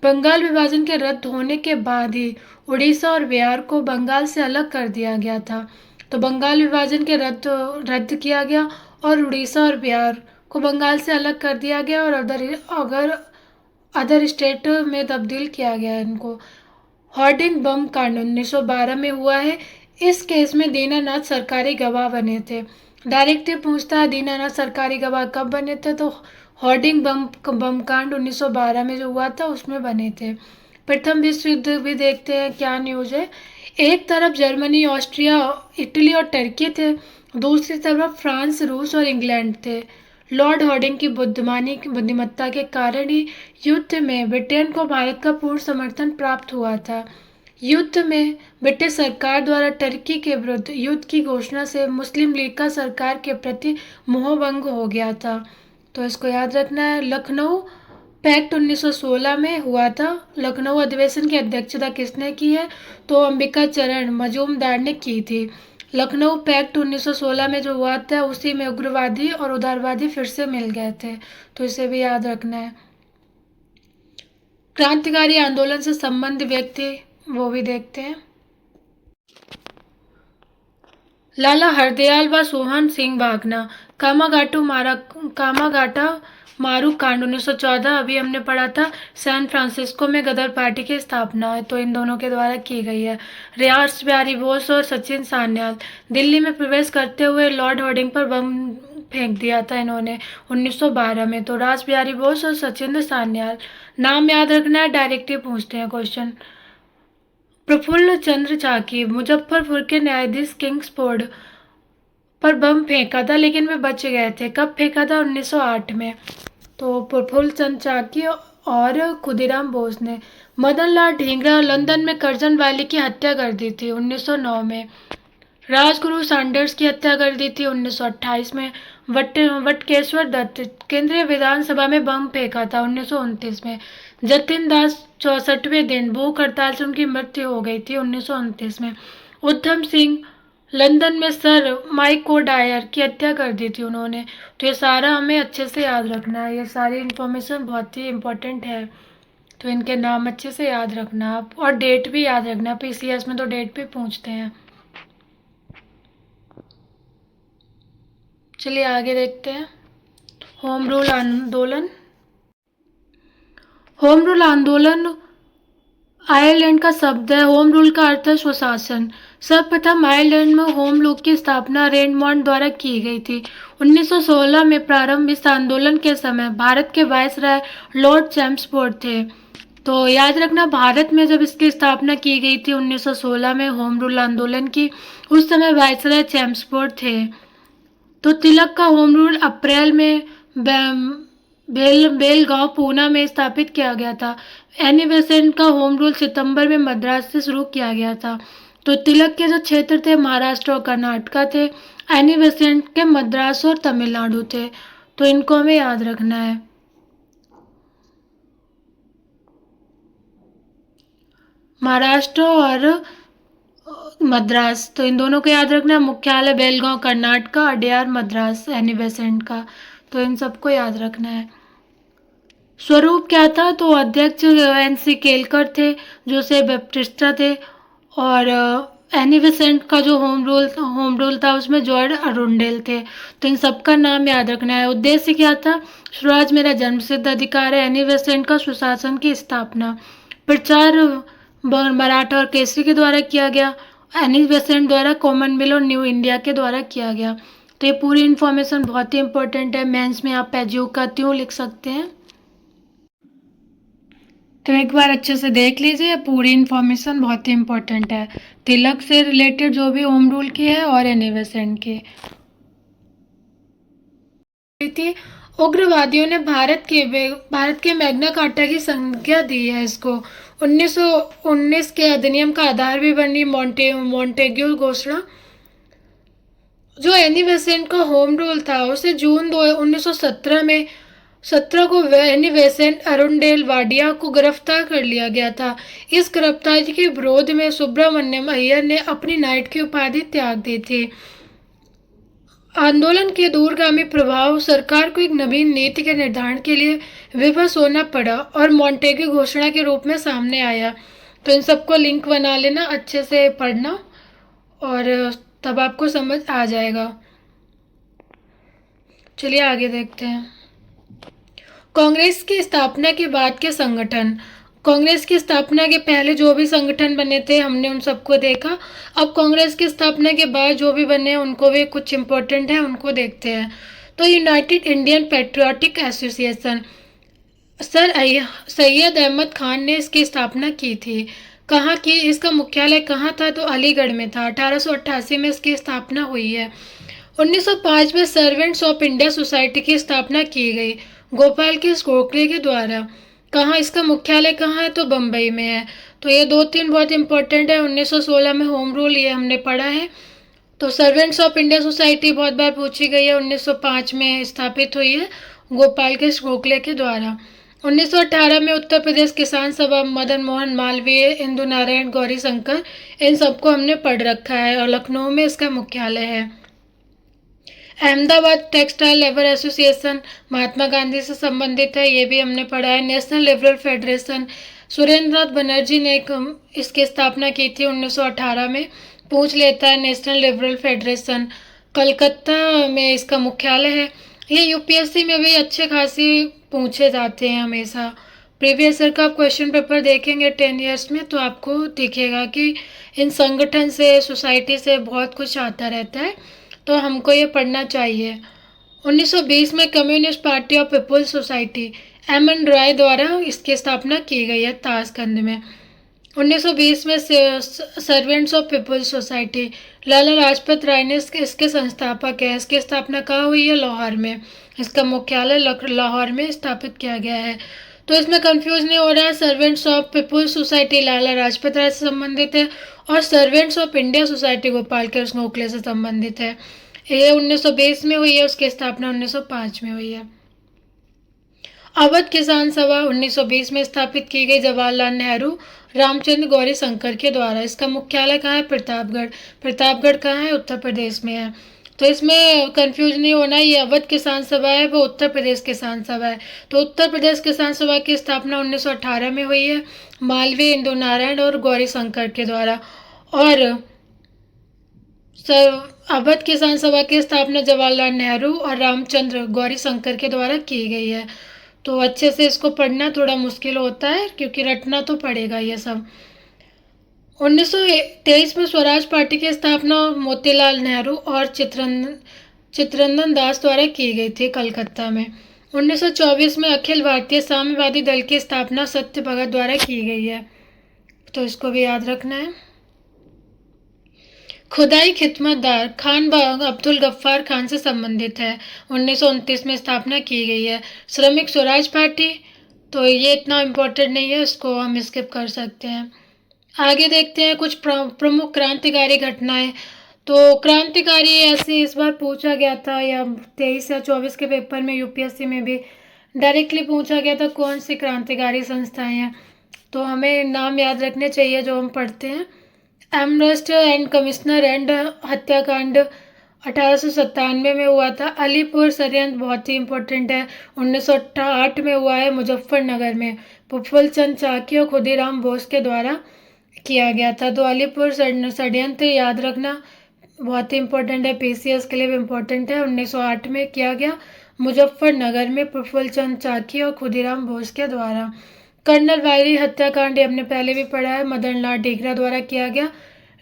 बंगाल विभाजन के रद्द होने के बाद ही उड़ीसा और बिहार को बंगाल से अलग कर दिया गया था। तो बंगाल विभाजन के रद्द किया गया और उड़ीसा और बिहार को बंगाल से अलग कर दिया गया, और अदर स्टेट में तब्दील किया गया है इनको। होर्डिंग बम कांड 1912 में हुआ है। इस केस में दीनानाथ सरकारी गवाह बने थे। डायरेक्टिव पूछता है दीनानाथ सरकारी गवाह कब बने थे, तो होर्डिंग बम कांड 1912 में जो हुआ था उसमें बने थे। प्रथम विश्व युद्ध भी देखते हैं क्या न्यूज़ है। एक तरफ जर्मनी, ऑस्ट्रिया, इटली और टर्की थे, दूसरी तरफ फ्रांस, रूस और इंग्लैंड थे। लॉर्ड हॉर्डिंग की बुद्धिमत्ता के कारण ही युद्ध में ब्रिटेन को भारत का पूर्ण समर्थन प्राप्त हुआ था। युद्ध में ब्रिटिश सरकार द्वारा टर्की के विरुद्ध युद्ध की घोषणा से मुस्लिम लीग का सरकार के प्रति मोहभंग हो गया था। तो इसको याद रखना है। लखनऊ पैक्ट 1916 में हुआ था। लखनऊ अधिवेशन की अध्यक्षता किसने की है, तो अंबिका चरण मजूमदार ने की थी। लखनऊ पैक्ट 1916 में जो हुआ था उसी में उग्रवादी और उदारवादी फिर से मिल गए थे, तो इसे भी याद रखना है। क्रांतिकारी आंदोलन से संबंध व्यक्ति वो भी देखते हैं। लाला हरदयाल व सोहन सिंह भागना, कामागाटा मारू कांड 1914 अभी हमने पढ़ा था। सैन फ्रांसिस्को में गदर पार्टी की स्थापना है, तो इन दोनों के द्वारा की गई है। रास बिहारी बोस और सचिन सान्याल, दिल्ली में प्रवेश करते हुए लॉर्ड हॉर्डिंग पर बम फेंक दिया था इन्होंने 1912 में। तो रास बिहारी बोस और सचिन सान्याल, नाम याद रखना है, डायरेक्टिव पूछते हैं क्वेश्चन। प्रफुल्ल चंद्र चाकी, मुजफ्फरपुर के न्यायाधीश किंग्सफोर्ड पर बम फेंका था लेकिन वे बच गए थे। कब फेंका था, 1908 में। तो प्रफुल्ल चंद्र चाकी और खुदीराम बोस ने। मदन लाल ढींगरा लंदन में करजन वाली की हत्या कर दी थी 1909 में। राजगुरु सैंडर्स की हत्या कर दी थी 1928 में। वटकेश्वर दत्त केंद्रीय विधानसभा में बम फेंका था 1929 में। जतिन दास 64वें दिन भूख हड़ताल से उनकी मृत्यु हो गई थी 1929 में। उधम सिंह लंदन में सर माइको डायर की हत्या कर दी थी उन्होंने। तो ये सारा हमें अच्छे से याद रखना है, ये सारी इन्फॉर्मेशन बहुत ही इम्पोर्टेंट है, तो इनके नाम अच्छे से याद रखना आप, और डेट भी याद रखना। पीसीएस में तो डेट भी पूछते हैं। चलिए आगे देखते हैं। होम रूल आंदोलन। होम रूल आंदोलन आयरलैंड का शब्द है। होम रूल का अर्थ है स्वशासन। सर्वप्रथम आयरलैंड में होम रूल की स्थापना रेडमॉन्ड द्वारा की गई थी 1916 में। प्रारंभ इस आंदोलन के समय भारत के वायसराय लॉर्ड चैम्सफोर्ड थे। तो याद रखना, भारत में जब इसकी स्थापना की गई थी 1916 में होम रूल आंदोलन की, उस समय वायसराय चैम्सफोर्ड थे। तो तिलक का होम रूल अप्रैल में बेलगांव पूना में स्थापित किया गया था। एनी बेसेंट का होम रूल सितंबर में मद्रास से शुरू किया गया था। तो तिलक के जो क्षेत्र थे महाराष्ट्र और कर्नाटका थे, एनी बेसेंट के मद्रास और तमिलनाडु थे। तो इनको हमें याद रखना है। महाराष्ट्र और मद्रास, तो इन दोनों को याद रखना है। मुख्यालय बेलगांव कर्नाटका, अड्यार मद्रास एनी बेसेंट का, तो इन सबको याद रखना है। स्वरूप क्या था, तो अध्यक्ष एनसी केलकर थे जो से बैप्टिस्टा थे, और एनी बेसेंट का जो होम रूल था उसमें जॉर्ज अरुंडेल थे। तो इन सबका नाम याद रखना है। उद्देश्य क्या था, स्वराज मेरा जन्मसिद्ध अधिकार है। एनी बेसेंट का सुशासन की स्थापना। प्रचार मराठा और केसरी के द्वारा किया गया। एनी बेसेंट द्वारा कॉमनवेल्थ और न्यू इंडिया के द्वारा किया गया। तो ये पूरी इन्फॉर्मेशन बहुत ही इंपॉर्टेंट है। मेंस में आप एज्यू का त्यों लिख सकते हैं। तो एक बार अच्छे से देख लीजिए, पूरी इन्फॉर्मेशन बहुत ही इम्पोर्टेंट है। तिलक से रिलेटेड जो भी होम रूल की है और एनी बेसेंट की थी। उग्रवादियों ने भारत के मैग्ना कार्टा की संज्ञा दी है इसको। 1919 के अधिनियम का आधार भी बनी मॉन्टेग्यू घोषणा। जो एनी बेसेंट का होम रूल था उसे जून 1917 में 17 को एनी बेसेंट अरुंडेल वाडिया को गिरफ्तार कर लिया गया था। इस गिरफ्तारी के विरोध में सुब्रमण्यम अय्यर ने अपनी नाइट की उपाधि त्याग दी थी। आंदोलन के दूरगामी प्रभाव सरकार को एक नवीन नीति के निर्धारण के लिए विवश होना पड़ा और मॉन्टेग्यू घोषणा के रूप में सामने आया। तो इन सबको लिंक बना लेना, अच्छे से पढ़ना, और तब आपको समझ आ जाएगा। चलिए आगे देखते हैं। कांग्रेस की स्थापना के बाद के संगठन। कांग्रेस की स्थापना के पहले जो भी संगठन बने थे हमने उन सबको देखा। अब कांग्रेस की स्थापना के बाद जो भी बने हैं उनको भी कुछ इम्पोर्टेंट है, उनको देखते हैं। तो United Indian patriotic association, sir Syed Ahmed Khan ने इसकी स्थापना की थी। कहाँ की, इसका मुख्यालय कहाँ था? तो अलीगढ़ में था। 1888 में इसकी स्थापना हुई है। 1905 में सर्वेंट्स ऑफ इंडिया सोसाइटी की स्थापना की गई गोपाल के गोखले के द्वारा। कहाँ, इसका मुख्यालय कहाँ है? तो बम्बई में है। तो ये दो तीन बहुत इंपॉर्टेंट है। 1916 में होम रूल, ये हमने पढ़ा है। तो सर्वेंट्स ऑफ इंडिया सोसाइटी बहुत बार पूछी गई है। 1905 में स्थापित हुई है गोपाल के गोखले के द्वारा। 1918 में उत्तर प्रदेश किसान सभा, मदन मोहन मालवीय, इंदु नारायण गौरी शंकर, इन सबको हमने पढ़ रखा है और लखनऊ में इसका मुख्यालय है। Ahmedabad textile labour association Mahatma Gandhi से संबंधित है, ये भी हमने पढ़ा है। नेशनल लिबरल फेडरेशन, सुरेंद्र नाथ बनर्जी ने इसकी स्थापना की थी 1918 में। पूछ लेता है नेशनल लिबरल फेडरेशन, कलकत्ता में इसका मुख्यालय है। ये यूपीएससी में भी अच्छे खासी पूछे जाते हैं हमेशा। प्रीवियस ईयर का आप क्वेश्चन पेपर देखेंगे 10 ईयर्स में तो आपको दिखेगा कि इन संगठन से, सोसाइटी से बहुत कुछ आता रहता है, तो हमको ये पढ़ना चाहिए। 1920 में communist party of people's society, M N Roy द्वारा इसकी स्थापना की गई है ताशकंद में। 1920 में servants of people's society, Lala Lajpat Rai ने इसके संस्थापक है। इसकी स्थापना कहाँ हुई है? लाहौर में। इसका मुख्यालय लाहौर में स्थापित किया गया है। तो इसमें कंफ्यूज नहीं हो रहा है। Servants of people's society Lala Lajpat Rai से संबंधित है और servants of India society Gopal Krishna Gokhale से संबंधित है। ये 1920 में हुई है, उसकी स्थापना 1905 में हुई है। अवध किसान सभा 1920 में स्थापित की गई जवाहरलाल नेहरू, रामचंद्र गौरी शंकर के द्वारा। इसका मुख्यालय कहाँ है? प्रतापगढ़। प्रतापगढ़ कहाँ है? उत्तर प्रदेश में है। तो इसमें कंफ्यूज नहीं होना, ये अवध किसान सभा है, वो उत्तर प्रदेश किसान सभा है। तो उत्तर प्रदेश किसान सभा की स्थापना 1918 में हुई है, मालवीय, इंदु नारायण और गौरी शंकर के द्वारा। और अवध किसान सभा की स्थापना जवाहरलाल नेहरू और रामचंद्र गौरी शंकर के द्वारा की गई है। तो अच्छे से इसको पढ़ना थोड़ा मुश्किल होता है क्योंकि रटना तो पड़ेगा ये सब। 1923 में स्वराज पार्टी की स्थापना मोतीलाल नेहरू और चित्तरंजन दास द्वारा की गई थी कलकत्ता में। 1924 में अखिल भारतीय साम्यवादी दल की स्थापना सत्य भगत द्वारा की गई है, तो इसको भी याद रखना है। खुदाई खिदमतदार खान बाग अब्दुल गफ्फार खान से संबंधित है। 1929 में स्थापना की गई है। श्रमिक स्वराज पार्टी, तो ये इतना इम्पोर्टेंट नहीं है, इसको हम स्किप कर सकते हैं। आगे देखते हैं कुछ प्रमुख क्रांतिकारी घटनाएं। तो क्रांतिकारी ऐसे इस बार पूछा गया था, या 23 या 24 के पेपर में यूपीएससी में भी डायरेक्टली पूछा गया था कौन सी क्रांतिकारी संस्थाएं हैं। तो हमें नाम याद रखने चाहिए जो हम पढ़ते हैं। एमरेस्ट एंड कमिश्नर एंड हत्याकांड 1897 में हुआ था। अलीपुर षड्यंत्र बहुत ही इंपॉर्टेंट है, 1908 में हुआ है मुजफ्फरनगर में, पुफुलचंद चाकी और खुदीराम बोस के द्वारा किया गया था। तो अलीपुर षड्यंत्र याद रखना बहुत ही इंपॉर्टेंट है, पीसीएस के लिए भी इम्पोर्टेंट है। 1908 में किया गया मुजफ्फरनगर में पुफुलचंद चाकी और खुदीराम बोस के द्वारा। कर्नल वायरी हत्याकांड हमने पहले भी पढ़ा है, मदन लाल ढींगरा द्वारा किया गया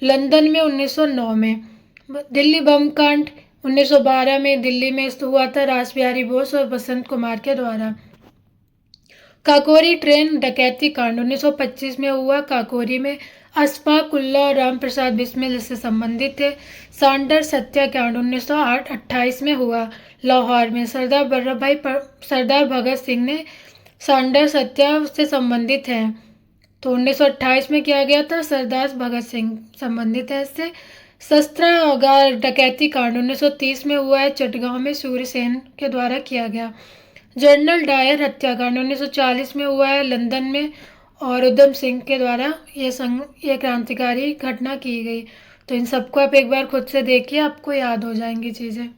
लंदन में 1909 में। दिल्ली बम कांड 1912 में दिल्ली में हुआ था, रासबिहारी बोस और बसंत कुमार के द्वारा। काकोरी ट्रेन डकैती कांड 1925 में हुआ, काकोरी में अशफाक उल्लाह और राम प्रसाद बिस्मिल इससे संबंधित थे। सांडर हत्याकांड 1928 में हुआ लाहौर में, सरदार भगत सिंह ने सांडर हत्या से संबंधित हैं। तो 1928 में किया गया था, सरदार भगत सिंह संबंधित है इससे। शस्त्रागार डकैती कांड 1930 में हुआ है, चटगांव में सूर्यसेन के द्वारा किया गया। जनरल डायर हत्याकांड 1940 में हुआ है लंदन में और उधम सिंह के द्वारा ये क्रांतिकारी घटना की गई। तो इन सबको आप एक बार खुद से देखिए, आपको याद हो जाएंगी चीज़ें।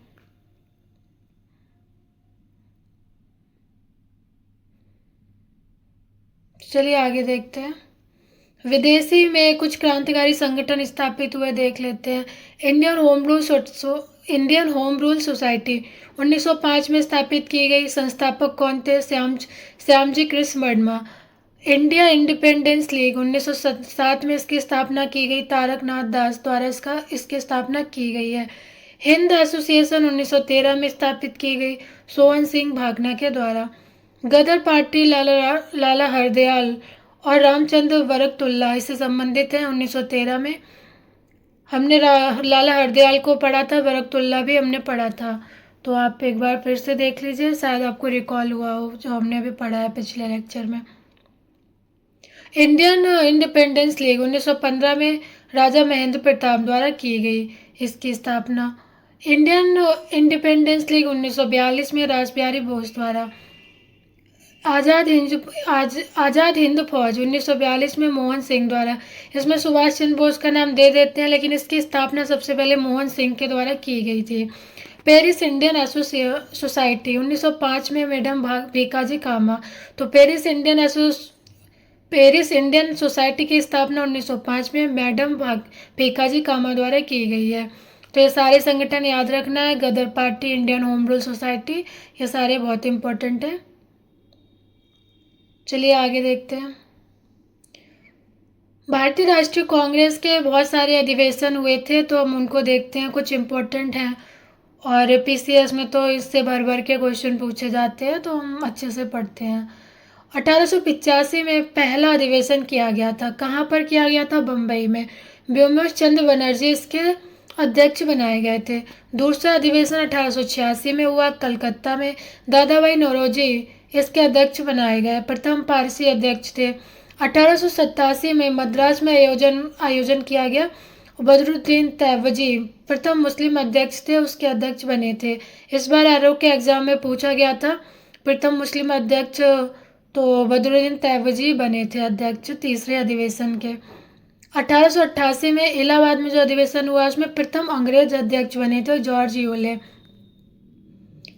चलिए आगे देखते हैं। विदेशी में कुछ क्रांतिकारी संगठन स्थापित हुए देख लेते हैं। इंडियन होम रूल सोसाइटी 1905 में स्थापित की गई। संस्थापक कौन थे? Shyamji Krishna Verma. India independence league 1907 में इसकी स्थापना की गई। तारकनाथ दास द्वारा इसकी स्थापना की गई है। हिंद एसोसिएशन 1913 में स्थापित की गई सोवन सिंह भागना के द्वारा। गदर पार्टी लाला हरदयाल और रामचंद्र बरकतुल्ला इससे संबंधित है। 1913 में हमने लाला हरदयाल को पढ़ा था, बरकतुल्ला भी हमने पढ़ा था। तो आप एक बार फिर से देख लीजिए, शायद आपको रिकॉल हुआ हो जो हमने अभी पढ़ा है पिछले लेक्चर में। इंडियन इंडिपेंडेंस लीग 1915 में राजा महेंद्र प्रताप द्वारा की गई इसकी स्थापना। इंडियन इंडिपेंडेंस लीग 1942 में रासबिहारी बोस द्वारा। आज़ाद हिंद फौज 1942 में मोहन सिंह द्वारा। इसमें सुभाष चंद्र बोस का नाम दे देते हैं, लेकिन इसकी स्थापना सबसे पहले मोहन सिंह के द्वारा की गई थी। पेरिस इंडियन सोसाइटी 1905 में मैडम भीकाजी कामा। तो पेरिस इंडियन सोसाइटी की स्थापना 1905 में मैडम भीकाजी कामा द्वारा की गई है। तो ये सारे संगठन याद रखना है। Ghadar party, Indian home rule society, ये सारे बहुत इंपॉर्टेंट हैं। चलिए आगे देखते हैं। भारतीय राष्ट्रीय कांग्रेस के बहुत सारे अधिवेशन हुए थे, तो हम उनको देखते हैं। कुछ इम्पोर्टेंट हैं और पीसीएस में तो इससे भर भर के क्वेश्चन पूछे जाते हैं, तो हम अच्छे से पढ़ते हैं। 1885 में पहला अधिवेशन किया गया था। कहाँ पर किया गया था? बम्बई में। व्योमेश चंद्र बनर्जी इसके अध्यक्ष बनाए गए थे। दूसरा अधिवेशन 1886 में हुआ कलकत्ता में। दादा भाई नौरोजी इसके अध्यक्ष बनाए गए। प्रथम पारसी अध्यक्ष थे। 1887 में मद्रास में आयोजन किया गया। बदरुद्दीन तैवजी प्रथम मुस्लिम अध्यक्ष थे, उसके अध्यक्ष बने थे। इस बार आरोप के एग्जाम में पूछा गया था। प्रथम मुस्लिम अध्यक्ष तो बदरुद्दीन तैवजी बने थे अध्यक्ष तीसरे अधिवेशन के। 1888 में इलाहाबाद में जो अधिवेशन हुआ उसमें प्रथम अंग्रेज अध्यक्ष बने थे जॉर्ज यूले।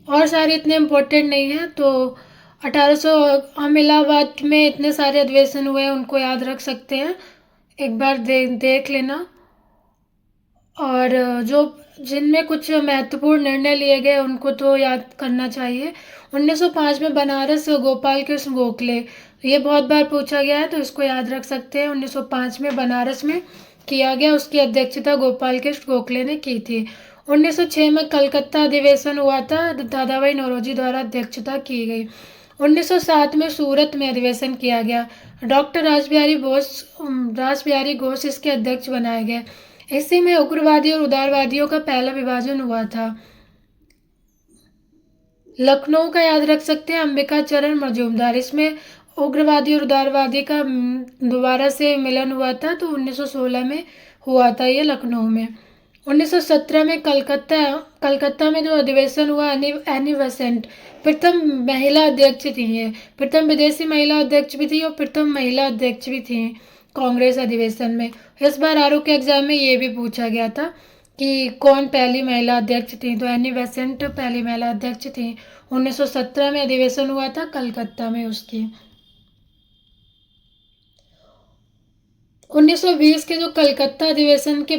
और सारे इतने इम्पोर्टेंट नहीं है, तो 1800 हम इलाहाबाद में इतने सारे अधिवेशन हुए हैं, उनको याद रख सकते हैं। एक बार देख लेना। और जो जिनमें कुछ महत्वपूर्ण निर्णय लिए गए उनको तो याद करना चाहिए। 1905 में बनारस गोपाल कृष्ण गोखले, ये बहुत बार पूछा गया है, तो इसको याद रख सकते हैं। 1905 में बनारस में किया गया, उसकी अध्यक्षता गोपाल कृष्ण गोखले ने की थी। 1906 में कलकत्ता अधिवेशन हुआ था, दादा भाई नौरोजी द्वारा अध्यक्षता की गई। 1907 में सूरत में अधिवेशन किया गया। डॉक्टर रासबिहारी घोष इसके अध्यक्ष बनाए गए। इसी में उग्रवादी और उदारवादियों का पहला विभाजन हुआ था। लखनऊ का याद रख सकते हैं, अंबिका चरण मजूमदार। इसमें उग्रवादी और उदारवादी का दोबारा से मिलन हुआ था, तो 1916 में हुआ था ये लखनऊ में। 1917 में कलकत्ता में जो अधिवेशन हुआ, एनी बेसेंट प्रथम महिला अध्यक्ष थी। ये प्रथम विदेशी महिला अध्यक्ष भी थी और प्रथम महिला अध्यक्ष भी थी कांग्रेस अधिवेशन में। इस बार आरोप के एग्जाम में ये भी पूछा गया था कि कौन पहली महिला अध्यक्ष थी, तो एनी बेसेंट पहली महिला अध्यक्ष थी। 1917 में अधिवेशन हुआ था कलकत्ता में उसकी। 1920 के जो कलकत्ता अधिवेशन के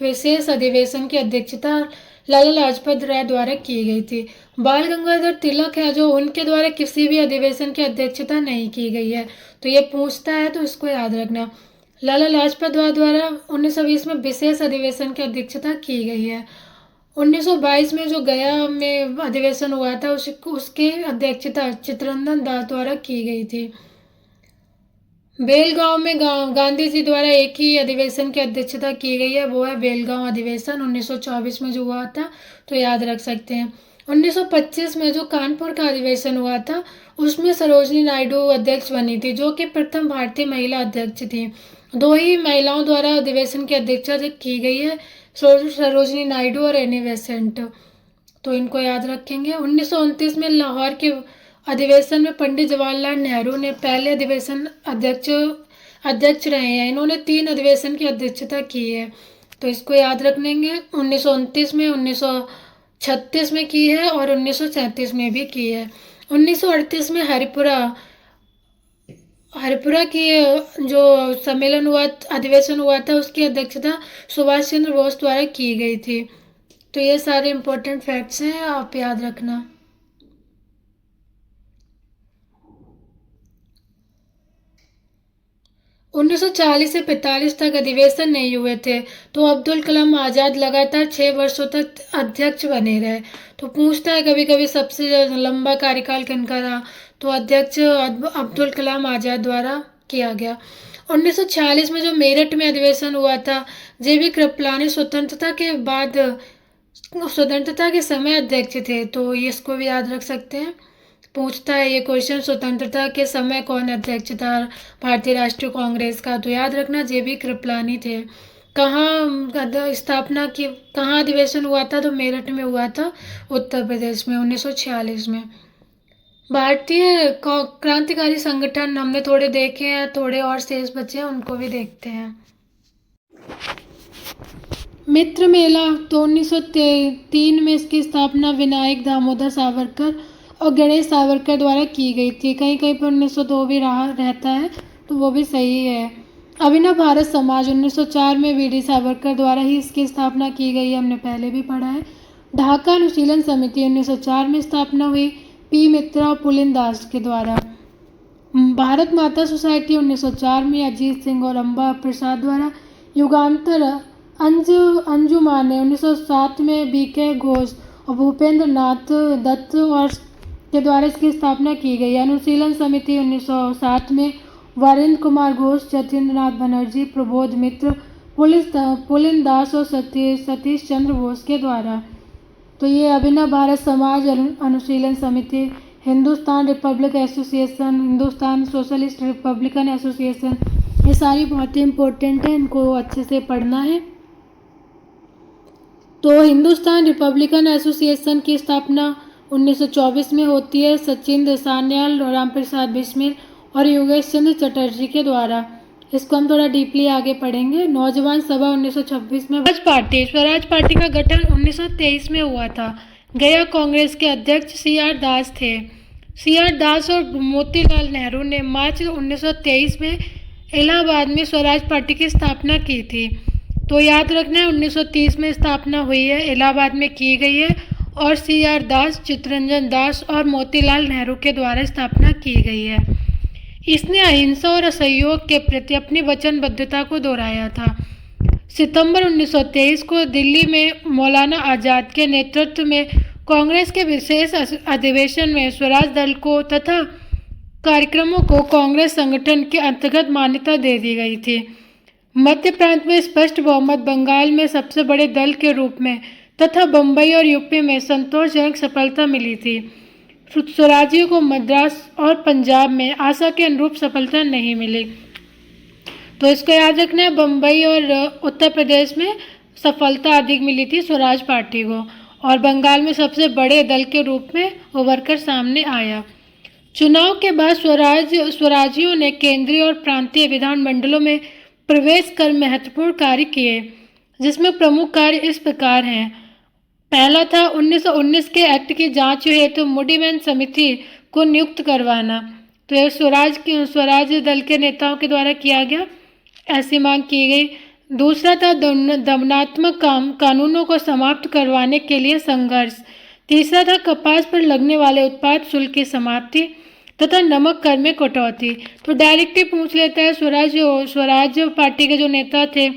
विशेष अधिवेशन की अध्यक्षता लाला लाजपत राय द्वारा की गई थी। बाल गंगाधर तिलक है जो, उनके द्वारा किसी भी अधिवेशन की अध्यक्षता नहीं की गई है, तो ये पूछता है, तो इसको याद रखना। लाला लाजपत राय द्वारा 1920 में विशेष अधिवेशन की अध्यक्षता की गई है। 1922 में जो गया में अधिवेशन हुआ था उसकी अध्यक्षता चित्तरंजन दास द्वारा की गई थी। बेलगांव में गांधी जी द्वारा एक ही अधिवेशन की अध्यक्षता की गई है, वो है बेलगांव अधिवेशन 1924 में जो हुआ था, तो याद रख सकते हैं। 1925 में जो कानपुर का अधिवेशन हुआ था उसमें सरोजनी नायडू अध्यक्ष बनी थी, जो कि प्रथम भारतीय महिला अध्यक्ष थी। दो ही महिलाओं द्वारा अधिवेशन की अध्यक्षता की गई है, सरोजनी नायडू और एनी बेसेंट, तो इनको याद रखेंगे। 1929 में लाहौर के अधिवेशन में पंडित जवाहरलाल नेहरू ने पहले अधिवेशन अध्यक्ष रहे हैं। इन्होंने 3 अधिवेशन की अध्यक्षता की है, तो इसको याद रखेंगे। 1929 में, 1936 में की है और 1937 में भी की है। 1938 में हरिपुरा की जो अधिवेशन हुआ था उसकी अध्यक्षता सुभाष चंद्र बोस द्वारा की गई थी, तो ये सारे इम्पोर्टेंट फैक्ट्स हैं, आप याद रखना। 1940 से 45 तक अधिवेशन नहीं हुए थे, तो अब्दुल कलाम आज़ाद लगातार 6 वर्षों तक अध्यक्ष बने रहे। तो पूछता है कभी कभी सबसे लंबा कार्यकाल किनका रहा, तो अध्यक्ष अब्दुल कलाम आज़ाद द्वारा किया गया। 1946 में जो मेरठ में अधिवेशन हुआ था, जेबी कृपलानी स्वतंत्रता के समय अध्यक्ष थे, तो ये इसको भी याद रख सकते हैं। पूछता है ये क्वेश्चन, स्वतंत्रता के समय कौन अध्यक्ष था भारतीय राष्ट्रीय कांग्रेस का, तो याद रखना जेबी कृपलानी थे। कहाँ स्थापना की, कहाँ अधिवेशन हुआ था, तो मेरठ में हुआ था, उत्तर प्रदेश में 1946 में। भारतीय क्रांतिकारी संगठन हमने थोड़े देखे हैं, थोड़े और शेष बचे हैं, उनको भी देखते हैं। मित्र मेला, तो 1903 में इसकी स्थापना विनायक दामोदर सावरकर और गणेश सावरकर द्वारा की गई थी। कहीं कहीं पर 1902 भी रहता है, तो वो भी सही है। अभिनव भारत समाज 1904 में वीडी सावरकर द्वारा ही इसकी स्थापना की गई है, हमने पहले भी पढ़ा है। ढाका अनुशीलन समिति 1904 में स्थापना हुई, पी मित्रा और पुलिन दास के द्वारा। भारत माता सोसाइटी 1904 में अजीत सिंह और अम्बा प्रसाद द्वारा। युगांतर अंजुमान 1907 में बीके घोष और भूपेंद्र नाथ दत्त और के द्वारा इसकी स्थापना की गई। अनुशीलन समिति 1907 में वरिंद्र कुमार घोष, जतीन्द्र नाथ बनर्जी, प्रबोध मित्र, पुलिन दास और सतीश चंद्र बोस के द्वारा। तो ये अभिनव भारत समाज अनुशीलन समिति, Hindustan Republic association, Hindustan socialist Republican association, ये सारी बहुत ही इम्पोर्टेंट है, इनको अच्छे से पढ़ना है। तो हिंदुस्तान रिपब्लिकन एसोसिएशन की स्थापना 1924 में होती है, सचिंद्र सान्याल, रामप्रसाद बिस्मिल और योगेश चंद्र चटर्जी के द्वारा। इसको हम थोड़ा डीपली आगे पढ़ेंगे। नौजवान सभा 1926 में। स्वराज पार्टी का गठन 1923 में हुआ था। गया कांग्रेस के अध्यक्ष CR दास थे। CR दास और मोतीलाल नेहरू ने मार्च 1923 में इलाहाबाद में स्वराज पार्टी की स्थापना की थी। तो याद रखना है 1930 में स्थापना हुई है, इलाहाबाद में की गई है और CR दास, चित्तरंजन दास और मोतीलाल नेहरू के द्वारा स्थापना की गई है। इसने अहिंसा और असहयोग के प्रति अपनी वचनबद्धता को दोहराया था। सितंबर 1923 को दिल्ली में मौलाना आज़ाद के नेतृत्व में कांग्रेस के विशेष अधिवेशन में स्वराज दल को तथा कार्यक्रमों को कांग्रेस संगठन के अंतर्गत मान्यता दे दी गई थी। मध्य प्रांत में स्पष्ट बहुमत, बंगाल में सबसे बड़े दल के रूप में तथा बम्बई और यूपी में संतोषजनक सफलता मिली थी। स्वराजियों को मद्रास और पंजाब में आशा के अनुरूप सफलता नहीं मिली। तो इसको याद रखना है, बम्बई और उत्तर प्रदेश में सफलता अधिक मिली थी स्वराज पार्टी को, और बंगाल में सबसे बड़े दल के रूप में उभर कर सामने आया। चुनाव के बाद स्वराजियों ने केंद्रीय और प्रांतीय विधानमंडलों में प्रवेश कर महत्वपूर्ण कार्य किए, जिसमें प्रमुख कार्य इस प्रकार हैं। पहला था 1919 के एक्ट की जांच हेतु मुडीमैन समिति को नियुक्त करवाना। तो यह स्वराज दल के नेताओं के द्वारा किया गया, ऐसी मांग की गई। दूसरा था दमनात्मक कानूनों को समाप्त करवाने के लिए संघर्ष। तीसरा था कपास पर लगने वाले उत्पाद शुल्क की समाप्ति तथा नमक कर में कटौती। तो डायरेक्ट ही पूछ लेता है स्वराज पार्टी के जो नेता थे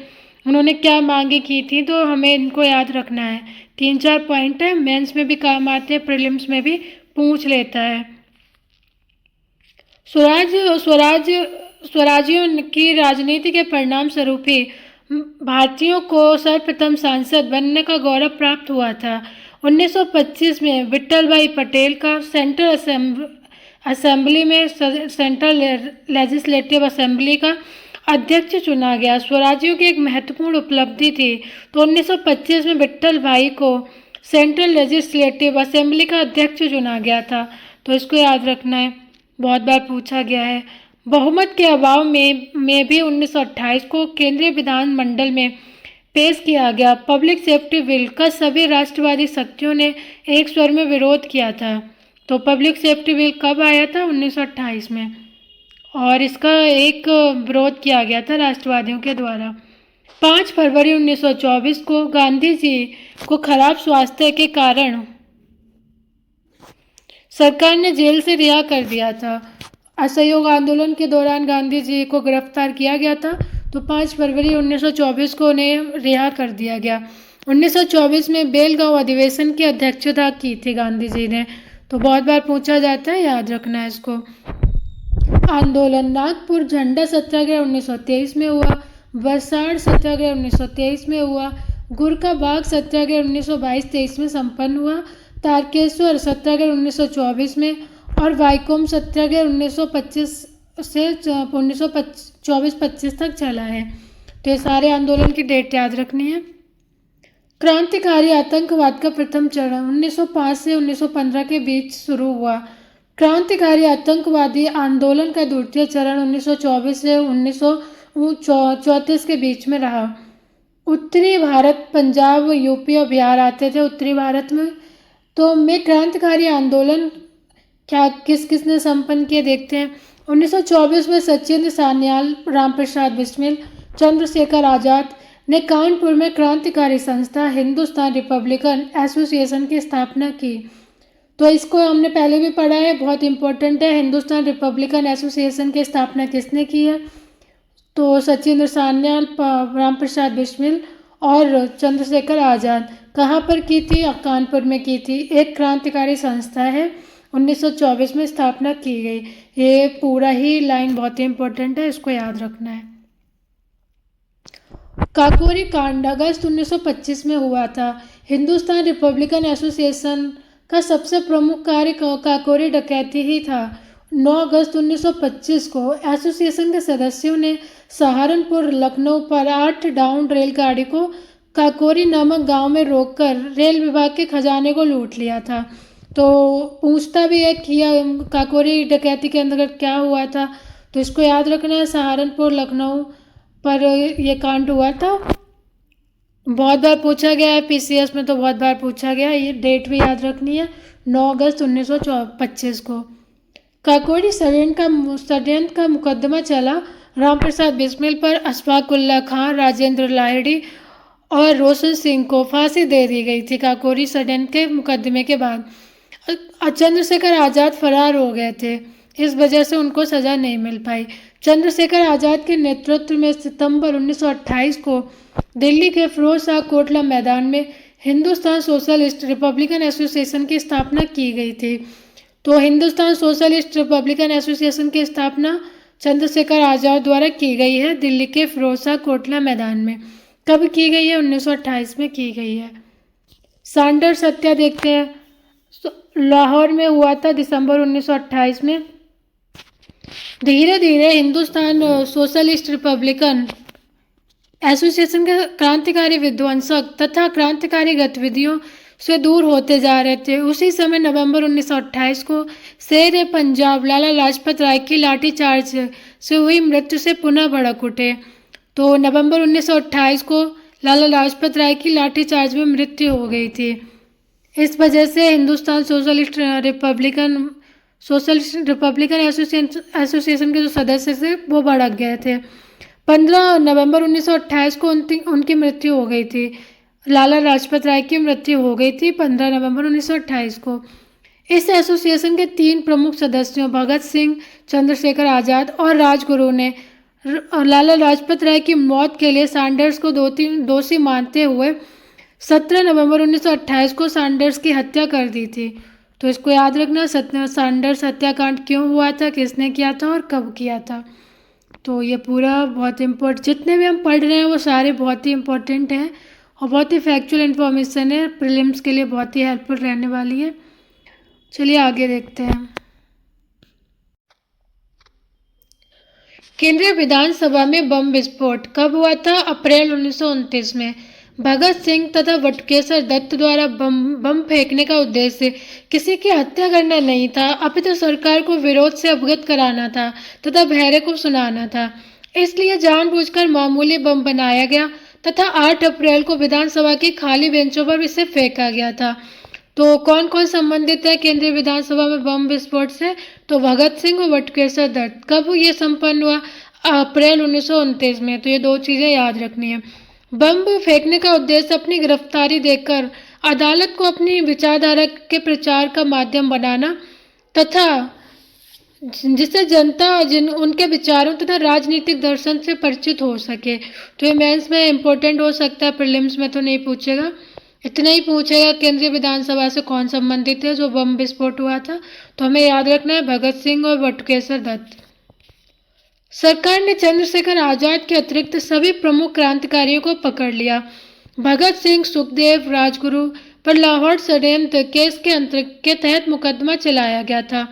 उन्होंने क्या मांगे की थी, तो हमें इनको याद रखना है। 3-4 पॉइंट है, मेंस में भी काम आते हैं, प्रीलिम्स में भी पूछ लेता है। स्वराजियों की राजनीति के परिणाम स्वरूप ही भारतीयों को सर्वप्रथम सांसद बनने का गौरव प्राप्त हुआ था। 1925 में विट्ठल भाई पटेल का सेंट्रल असेंबली में सेंट्रल लेजिस्लेटिव असेंबली का अध्यक्ष चुना गया। स्वराजियों की एक महत्वपूर्ण उपलब्धि थी। तो 1925 में विट्ठल भाई को सेंट्रल लेजिस्लेटिव असेंबली का अध्यक्ष चुना गया था। तो इसको याद रखना है, बहुत बार पूछा गया है। बहुमत के अभाव में भी 1928 को केंद्रीय विधानमंडल में पेश किया गया पब्लिक सेफ्टी बिल का सभी राष्ट्रवादी शक्तियों ने एक स्वर में विरोध किया था। तो पब्लिक सेफ्टी बिल कब आया था? 1928 में, और इसका एक विरोध किया गया था राष्ट्रवादियों के द्वारा। 5 फरवरी 1924 को गांधी जी को खराब स्वास्थ्य के कारण सरकार ने जेल से रिहा कर दिया था। असहयोग आंदोलन के दौरान गांधी जी को गिरफ्तार किया गया था, तो 5 फरवरी 1924 को उन्हें रिहा कर दिया गया। 1924 में बेलगांव अधिवेशन की अध्यक्षता की थी गांधी जी ने, तो बहुत बार पूछा जाता है, याद रखना है इसको। आंदोलन नागपुर झंडा सत्याग्रह 1923 में हुआ, वरसाड़ सत्याग्रह 1923 में हुआ, गुरका बाग सत्याग्रह 1922-23 में संपन्न हुआ, तारकेश्वर सत्याग्रह 1924 में और वाइकोम सत्याग्रह 1925 से 1924-25 तक चला है। तो ये सारे आंदोलन की डेट याद रखनी है। क्रांतिकारी आतंकवाद का प्रथम चरण 1905 से 1915 के बीच शुरू हुआ। क्रांतिकारी आतंकवादी आंदोलन का द्वितीय चरण 1924 से 1934 के बीच में रहा। उत्तरी भारत, पंजाब, यूपी और बिहार आते थे उत्तरी भारत में। तो में क्रांतिकारी आंदोलन क्या किसने संपन्न किए देखते हैं। 1924 में सचिंद्र सान्याल, रामप्रसाद बिस्मिल, चंद्रशेखर आजाद ने कानपुर में क्रांतिकारी संस्था हिंदुस्तान रिपब्लिकन एसोसिएशन की स्थापना की। तो इसको हमने पहले भी पढ़ा है, बहुत इंपॉर्टेंट है। हिंदुस्तान रिपब्लिकन एसोसिएशन की स्थापना किसने की है? तो सचिंद्र सान्याल, रामप्रसाद बिस्मिल और चंद्रशेखर आज़ाद। कहाँ पर की थी? कानपुर में की थी। एक क्रांतिकारी संस्था है, 1924 में स्थापना की गई। ये पूरा ही लाइन बहुत ही इंपॉर्टेंट है, इसको याद रखना है। काकोरी कांड अगस्त 1925 में हुआ था। हिंदुस्तान रिपब्लिकन एसोसिएशन का सबसे प्रमुख कार्य काकोरी डकैती ही था। 9 अगस्त 1925 को एसोसिएशन के सदस्यों ने सहारनपुर लखनऊ पर 8 डाउन रेलगाड़ी को काकोरी नामक गांव में रोककर रेल विभाग के खजाने को लूट लिया था। तो पूछता भी है कि काकोरी डकैती के अंतर्गत क्या हुआ था, तो इसको याद रखना है। सहारनपुर लखनऊ पर ये कांड हुआ था। बहुत बार पूछा गया है पीसीएस में, तो बहुत बार पूछा गया। ये डेट भी याद रखनी है, 9 अगस्त 1925 को। काकोरी षड्यंत्र का मुकदमा चला। रामप्रसाद बिस्मिल पर अशफाक उल्लाह खां, राजेंद्र लाहिड़ी और रोशन सिंह को फांसी दे दी गई थी काकोरी षड्यंत्र के मुकदमे के बाद। चंद्रशेखर आज़ाद फरार हो गए थे, इस वजह से उनको सज़ा नहीं मिल पाई। चंद्रशेखर आज़ाद के नेतृत्व में सितंबर 1928 को दिल्ली के फिरोज शाह कोटला मैदान में हिंदुस्तान सोशलिस्ट रिपब्लिकन एसोसिएशन की स्थापना की गई थी। तो हिंदुस्तान सोशलिस्ट रिपब्लिकन एसोसिएशन की स्थापना चंद्रशेखर आज़ाद द्वारा की गई है दिल्ली के फिरोज शाह कोटला मैदान में। कब की गई है? 1928 में की गई है। सैंडर्स हत्या देखते हैं, लाहौर में हुआ था दिसंबर 1928 में। धीरे धीरे हिंदुस्तान सोशलिस्ट रिपब्लिकन एसोसिएशन के क्रांतिकारी विध्वंसक तथा क्रांतिकारी गतिविधियों से दूर होते जा रहे थे। उसी समय नवंबर 1928 को शेर पंजाब लाला लाजपत राय की लाठीचार्ज से हुई मृत्यु से पुनः भड़क उठे। तो नवंबर 1928 को लाला लाजपत राय की लाठीचार्ज में मृत्यु हो गई थी। इस वजह से हिंदुस्तान सोशलिस्ट रिपब्लिकन एसोसिएशन के जो सदस्य थे वो भड़क गए थे। 15 नवंबर 1928 को उनकी मृत्यु हो गई थी। लाला लाजपत राय की मृत्यु हो गई थी 15 नवंबर 1928 को। इस एसोसिएशन के 3 प्रमुख सदस्यों भगत सिंह, चंद्रशेखर आज़ाद और राजगुरु ने लाला लाजपत राय की मौत के लिए सैंडर्स को दोषी मानते हुए 17 नवंबर 1928 को सैंडर्स की हत्या कर दी थी। तो इसको याद रखना, सैंडर्स हत्याकांड क्यों हुआ था, किसने किया था और कब किया था। तो ये पूरा बहुत इम्पोर्टेंट, जितने भी हम पढ़ रहे हैं वो सारे बहुत ही इम्पोर्टेंट हैं और बहुत ही फैक्चुअल इन्फॉर्मेशन है, प्रीलिम्स के लिए बहुत ही हेल्पफुल रहने वाली है। चलिए आगे देखते हैं। केंद्रीय विधानसभा में बम विस्फोट कब हुआ था? अप्रैल 1929 में। भगत सिंह तथा बटुकेश्वर दत्त द्वारा बम फेंकने का उद्देश्य किसी की हत्या करना नहीं था, अपितु सरकार को विरोध से अवगत कराना था तथा भैरे को सुनाना था। इसलिए जानबूझकर मामूली बम बनाया गया तथा 8 अप्रैल को विधानसभा की खाली बेंचों पर इसे फेंका गया था। तो कौन कौन संबंधित है केंद्रीय विधानसभा में बम विस्फोट से? तो भगत सिंह और बटुकेश्वर दत्त। कब ये संपन्न हुआ? अप्रैल 1929 में। तो ये 2 चीज़ें याद रखनी है। बम फेंकने का उद्देश्य अपनी गिरफ्तारी देकर अदालत को अपनी विचारधारा के प्रचार का माध्यम बनाना तथा जिससे जनता जिन उनके विचारों तथा राजनीतिक दर्शन से परिचित हो सके। तो ये मेंस में इम्पोर्टेंट हो सकता है, प्रीलिम्स में तो नहीं पूछेगा। इतना ही पूछेगा केंद्रीय विधानसभा से कौन संबंधित है जो बम विस्फोट हुआ था। तो हमें याद रखना है भगत सिंह और बटुकेश्वर दत्त। सरकार ने चंद्रशेखर आजाद के अतिरिक्त सभी प्रमुख क्रांतिकारियों को पकड़ लिया। भगत सिंह, सुखदेव, राजगुरु पर लाहौर षड्यंत्र केस के तहत मुकदमा चलाया गया था।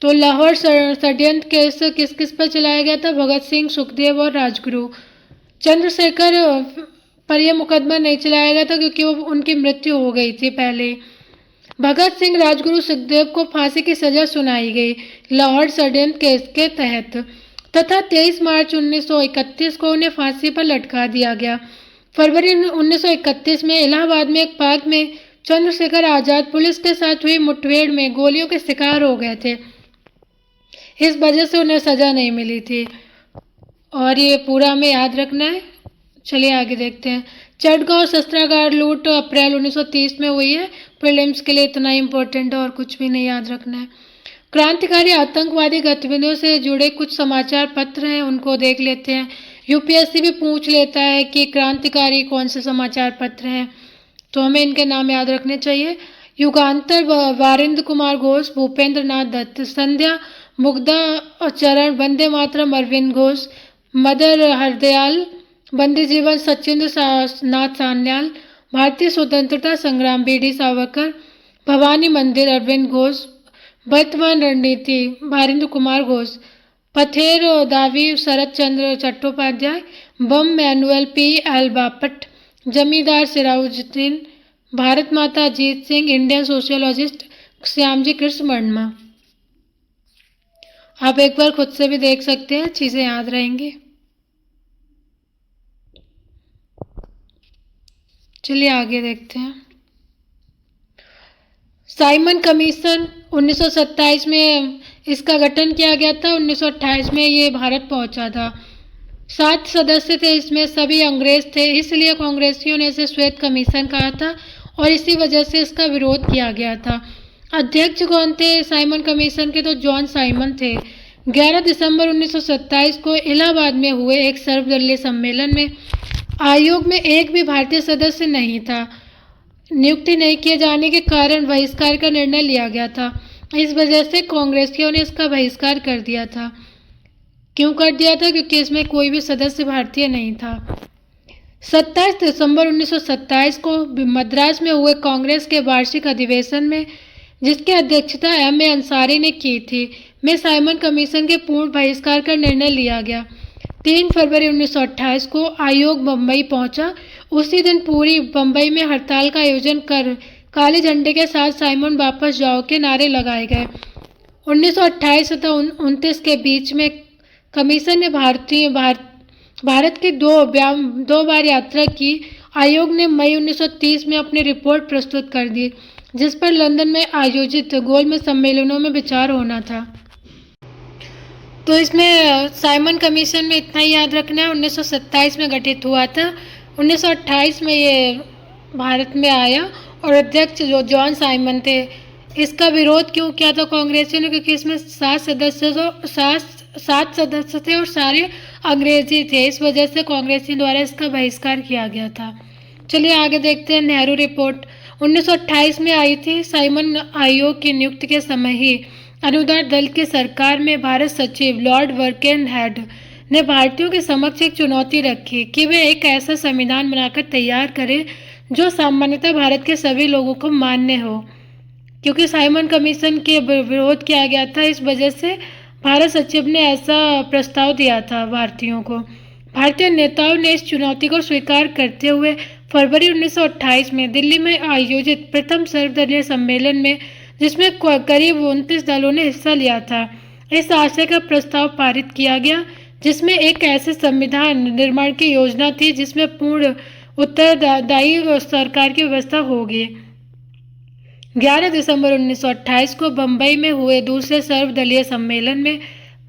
तो लाहौर षड्यंत्र केस किस किस पर चलाया गया था? भगत सिंह, सुखदेव और राजगुरु। चंद्रशेखर पर यह मुकदमा नहीं चलाया गया था क्योंकि वो उनकी मृत्यु हो गई थी पहले। भगत सिंह, राजगुरु, सुखदेव को फांसी की सजा सुनाई गई लाहौर षड्यंत्र केस के तहत तथा 23 मार्च 1931 को उन्हें फांसी पर लटका दिया गया। फरवरी 1931 में इलाहाबाद में एक पार्क में चंद्रशेखर आजाद पुलिस के साथ हुई मुठभेड़ में गोलियों के शिकार हो गए थे। इस वजह से उन्हें सजा नहीं मिली थी और ये पूरा हमें याद रखना है। चलिए आगे देखते हैं। चटगांव शस्त्रागार लूट अप्रैल 1930 में हुई है। प्रीलिम्स के लिए इतना ही इम्पोर्टेंट है और कुछ भी नहीं याद रखना है। क्रांतिकारी आतंकवादी गतिविधियों से जुड़े कुछ समाचार पत्र हैं, उनको देख लेते हैं। यूपीएससी भी पूछ लेता है कि क्रांतिकारी कौन से समाचार पत्र हैं, तो हमें इनके नाम याद रखने चाहिए। युगांतर वारिंद्र कुमार घोष, भूपेंद्र नाथ दत्त, संध्या मुग्धा चरण, वंदे मातरम अरविंद घोष, मदर हरदयाल, बंदी जीवन सचिंद्र नाथ सान्याल, भारतीय स्वतंत्रता संग्राम बीडी सावरकर, भवानी मंदिर अरविंद घोष, वर्तमान रणनीति वारिंद्र कुमार घोष, पथेर दावी शरद चंद्र चट्टोपाध्याय, बम मैनुअल पी एल बापट, जमींदार सिराजुद्दीन, भारत माता अजीत सिंह, इंडियन सोशियोलॉजिस्ट श्यामजी कृष्ण वर्मा। आप एक बार खुद से भी देख सकते हैं, चीजें याद रहेंगी। चलिए आगे देखते हैं। साइमन कमीशन 1927 में इसका गठन किया गया था। 1928 में ये भारत पहुंचा था। 7 सदस्य थे, इसमें सभी अंग्रेज थे, इसलिए कांग्रेसियों ने इसे श्वेत कमीशन कहा था और इसी वजह से इसका विरोध किया गया था। अध्यक्ष कौन थे साइमन कमीशन के? तो जॉन साइमन थे। 11 दिसंबर 1927 को इलाहाबाद में हुए एक सर्वदलीय सम्मेलन में आयोग में एक भी भारतीय सदस्य नहीं था। नियुक्ति नहीं किए जाने के कारण बहिष्कार का निर्णय लिया गया था। इस वजह से कांग्रेसियों ने इसका बहिष्कार कर दिया था। क्यों कर दिया था? क्योंकि इसमें कोई भी सदस्य भारतीय नहीं था। 27 दिसंबर 1927 को मद्रास में हुए कांग्रेस के वार्षिक अधिवेशन में, जिसकी अध्यक्षता एम ए अंसारी ने की थी, में साइमन कमीशन के पूर्ण बहिष्कार का निर्णय लिया गया। 3 फरवरी 1928 को आयोग बम्बई पहुंचा। उसी दिन पूरी बम्बई में हड़ताल का आयोजन कर काले झंडे के साथ साइमन वापस जाओ के नारे लगाए गए। 1928 तथा 29 के बीच में कमीशन ने भारत की दो बार यात्रा की। आयोग ने मई 1930 में अपनी रिपोर्ट प्रस्तुत कर दी, जिस पर लंदन में आयोजित गोलमेज सम्मेलनों में विचार होना था। तो इसमें साइमन कमीशन में इतना ही याद रखना है। 1927 में गठित हुआ था। 1928 में ये भारत में आया और अध्यक्ष जो जॉन साइमन थे। इसका विरोध क्यों किया था कांग्रेसियों ने? क्योंकि इसमें 7 सदस्य थे और सारे अंग्रेजी थे। इस वजह से कांग्रेसियों द्वारा इसका बहिष्कार किया गया था। चलिए आगे देखते हैं। नेहरू रिपोर्ट 1928 में आई थी। साइमन आयोग की नियुक्ति के समय ही अनुदार दल की सरकार में भारत सचिव लॉर्ड बर्केनहेड ने भारतीयों के समक्ष एक चुनौती रखी कि वे एक ऐसा संविधान बनाकर तैयार करें जो सामान्यतः भारत के सभी लोगों को मान्य हो। क्योंकि साइमन कमीशन के विरोध किया गया था, इस वजह से भारत सचिव ने ऐसा प्रस्ताव दिया था भारतीयों को। भारतीय नेताओं ने इस चुनौती को स्वीकार करते हुए फरवरी 1928 में दिल्ली में आयोजित प्रथम सर्वदलीय सम्मेलन में, जिसमें करीब 29 दलों ने हिस्सा लिया था, इस आशय का प्रस्ताव पारित किया गया जिसमें एक ऐसे संविधान निर्माण की योजना थी जिसमें पूर्ण उत्तरदायी सरकार की व्यवस्था होगी। 11 दिसंबर 1928 को बंबई में हुए दूसरे सर्वदलीय सम्मेलन में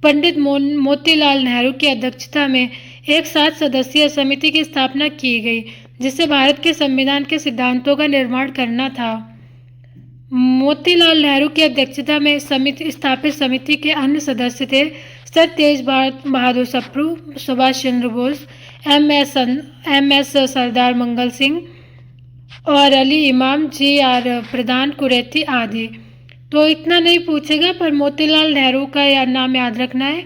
पंडित मोतीलाल नेहरू की अध्यक्षता में एक 7 सदस्यीय समिति की स्थापना की गई, जिसे भारत के संविधान के सिद्धांतों का निर्माण करना था। मोतीलाल नेहरू की अध्यक्षता में स्थापित समिति के अन्य सदस्य थे सर तेज बहादुर सप्रू, सुभाष चंद्र बोस, एम एस सरदार मंगल सिंह और अली इमाम, जी आर प्रधान, कुरैती आदि। तो इतना नहीं पूछेगा, पर मोतीलाल नेहरू का नाम याद रखना है,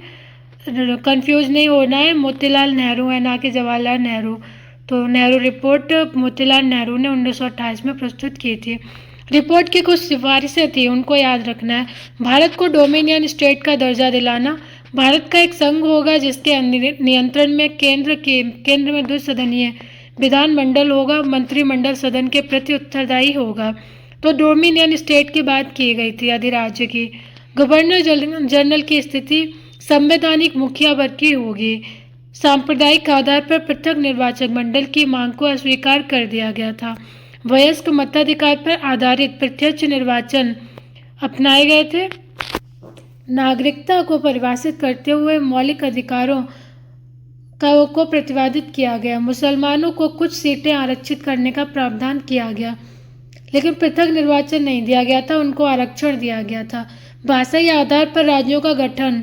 कंफ्यूज नहीं होना है। मोतीलाल नेहरू है, ना कि जवाहरलाल नेहरू। तो नेहरू रिपोर्ट मोतीलाल नेहरू ने 1928 में प्रस्तुत की थी। रिपोर्ट की कुछ सिफारिशें थी, उनको याद रखना है। भारत को डोमिनियन स्टेट का दर्जा दिलाना। भारत का एक संघ होगा जिसके नियंत्रण में केंद्र में द्विसदनीय विधानमंडल होगा। मंत्रिमंडल सदन के प्रति उत्तरदायी होगा। तो डोमिनियन स्टेट की बात की गई थी, अधिराज्य की। गवर्नर जनरल की स्थिति संवैधानिक मुखिया वर्ग की होगी। सांप्रदायिक आधार पर पृथक निर्वाचक मंडल की मांग को अस्वीकार कर दिया गया था। वयस्क मताधिकार पर आधारित प्रत्यक्ष निर्वाचन अपनाए गए थे। नागरिकता को परिभाषित करते हुए मौलिक अधिकारों को प्रतिपादित किया गया। मुसलमानों को कुछ सीटें आरक्षित करने का प्रावधान किया गया, लेकिन पृथक निर्वाचन नहीं दिया गया था, उनको आरक्षण दिया गया था। भाषाई आधार पर राज्यों का गठन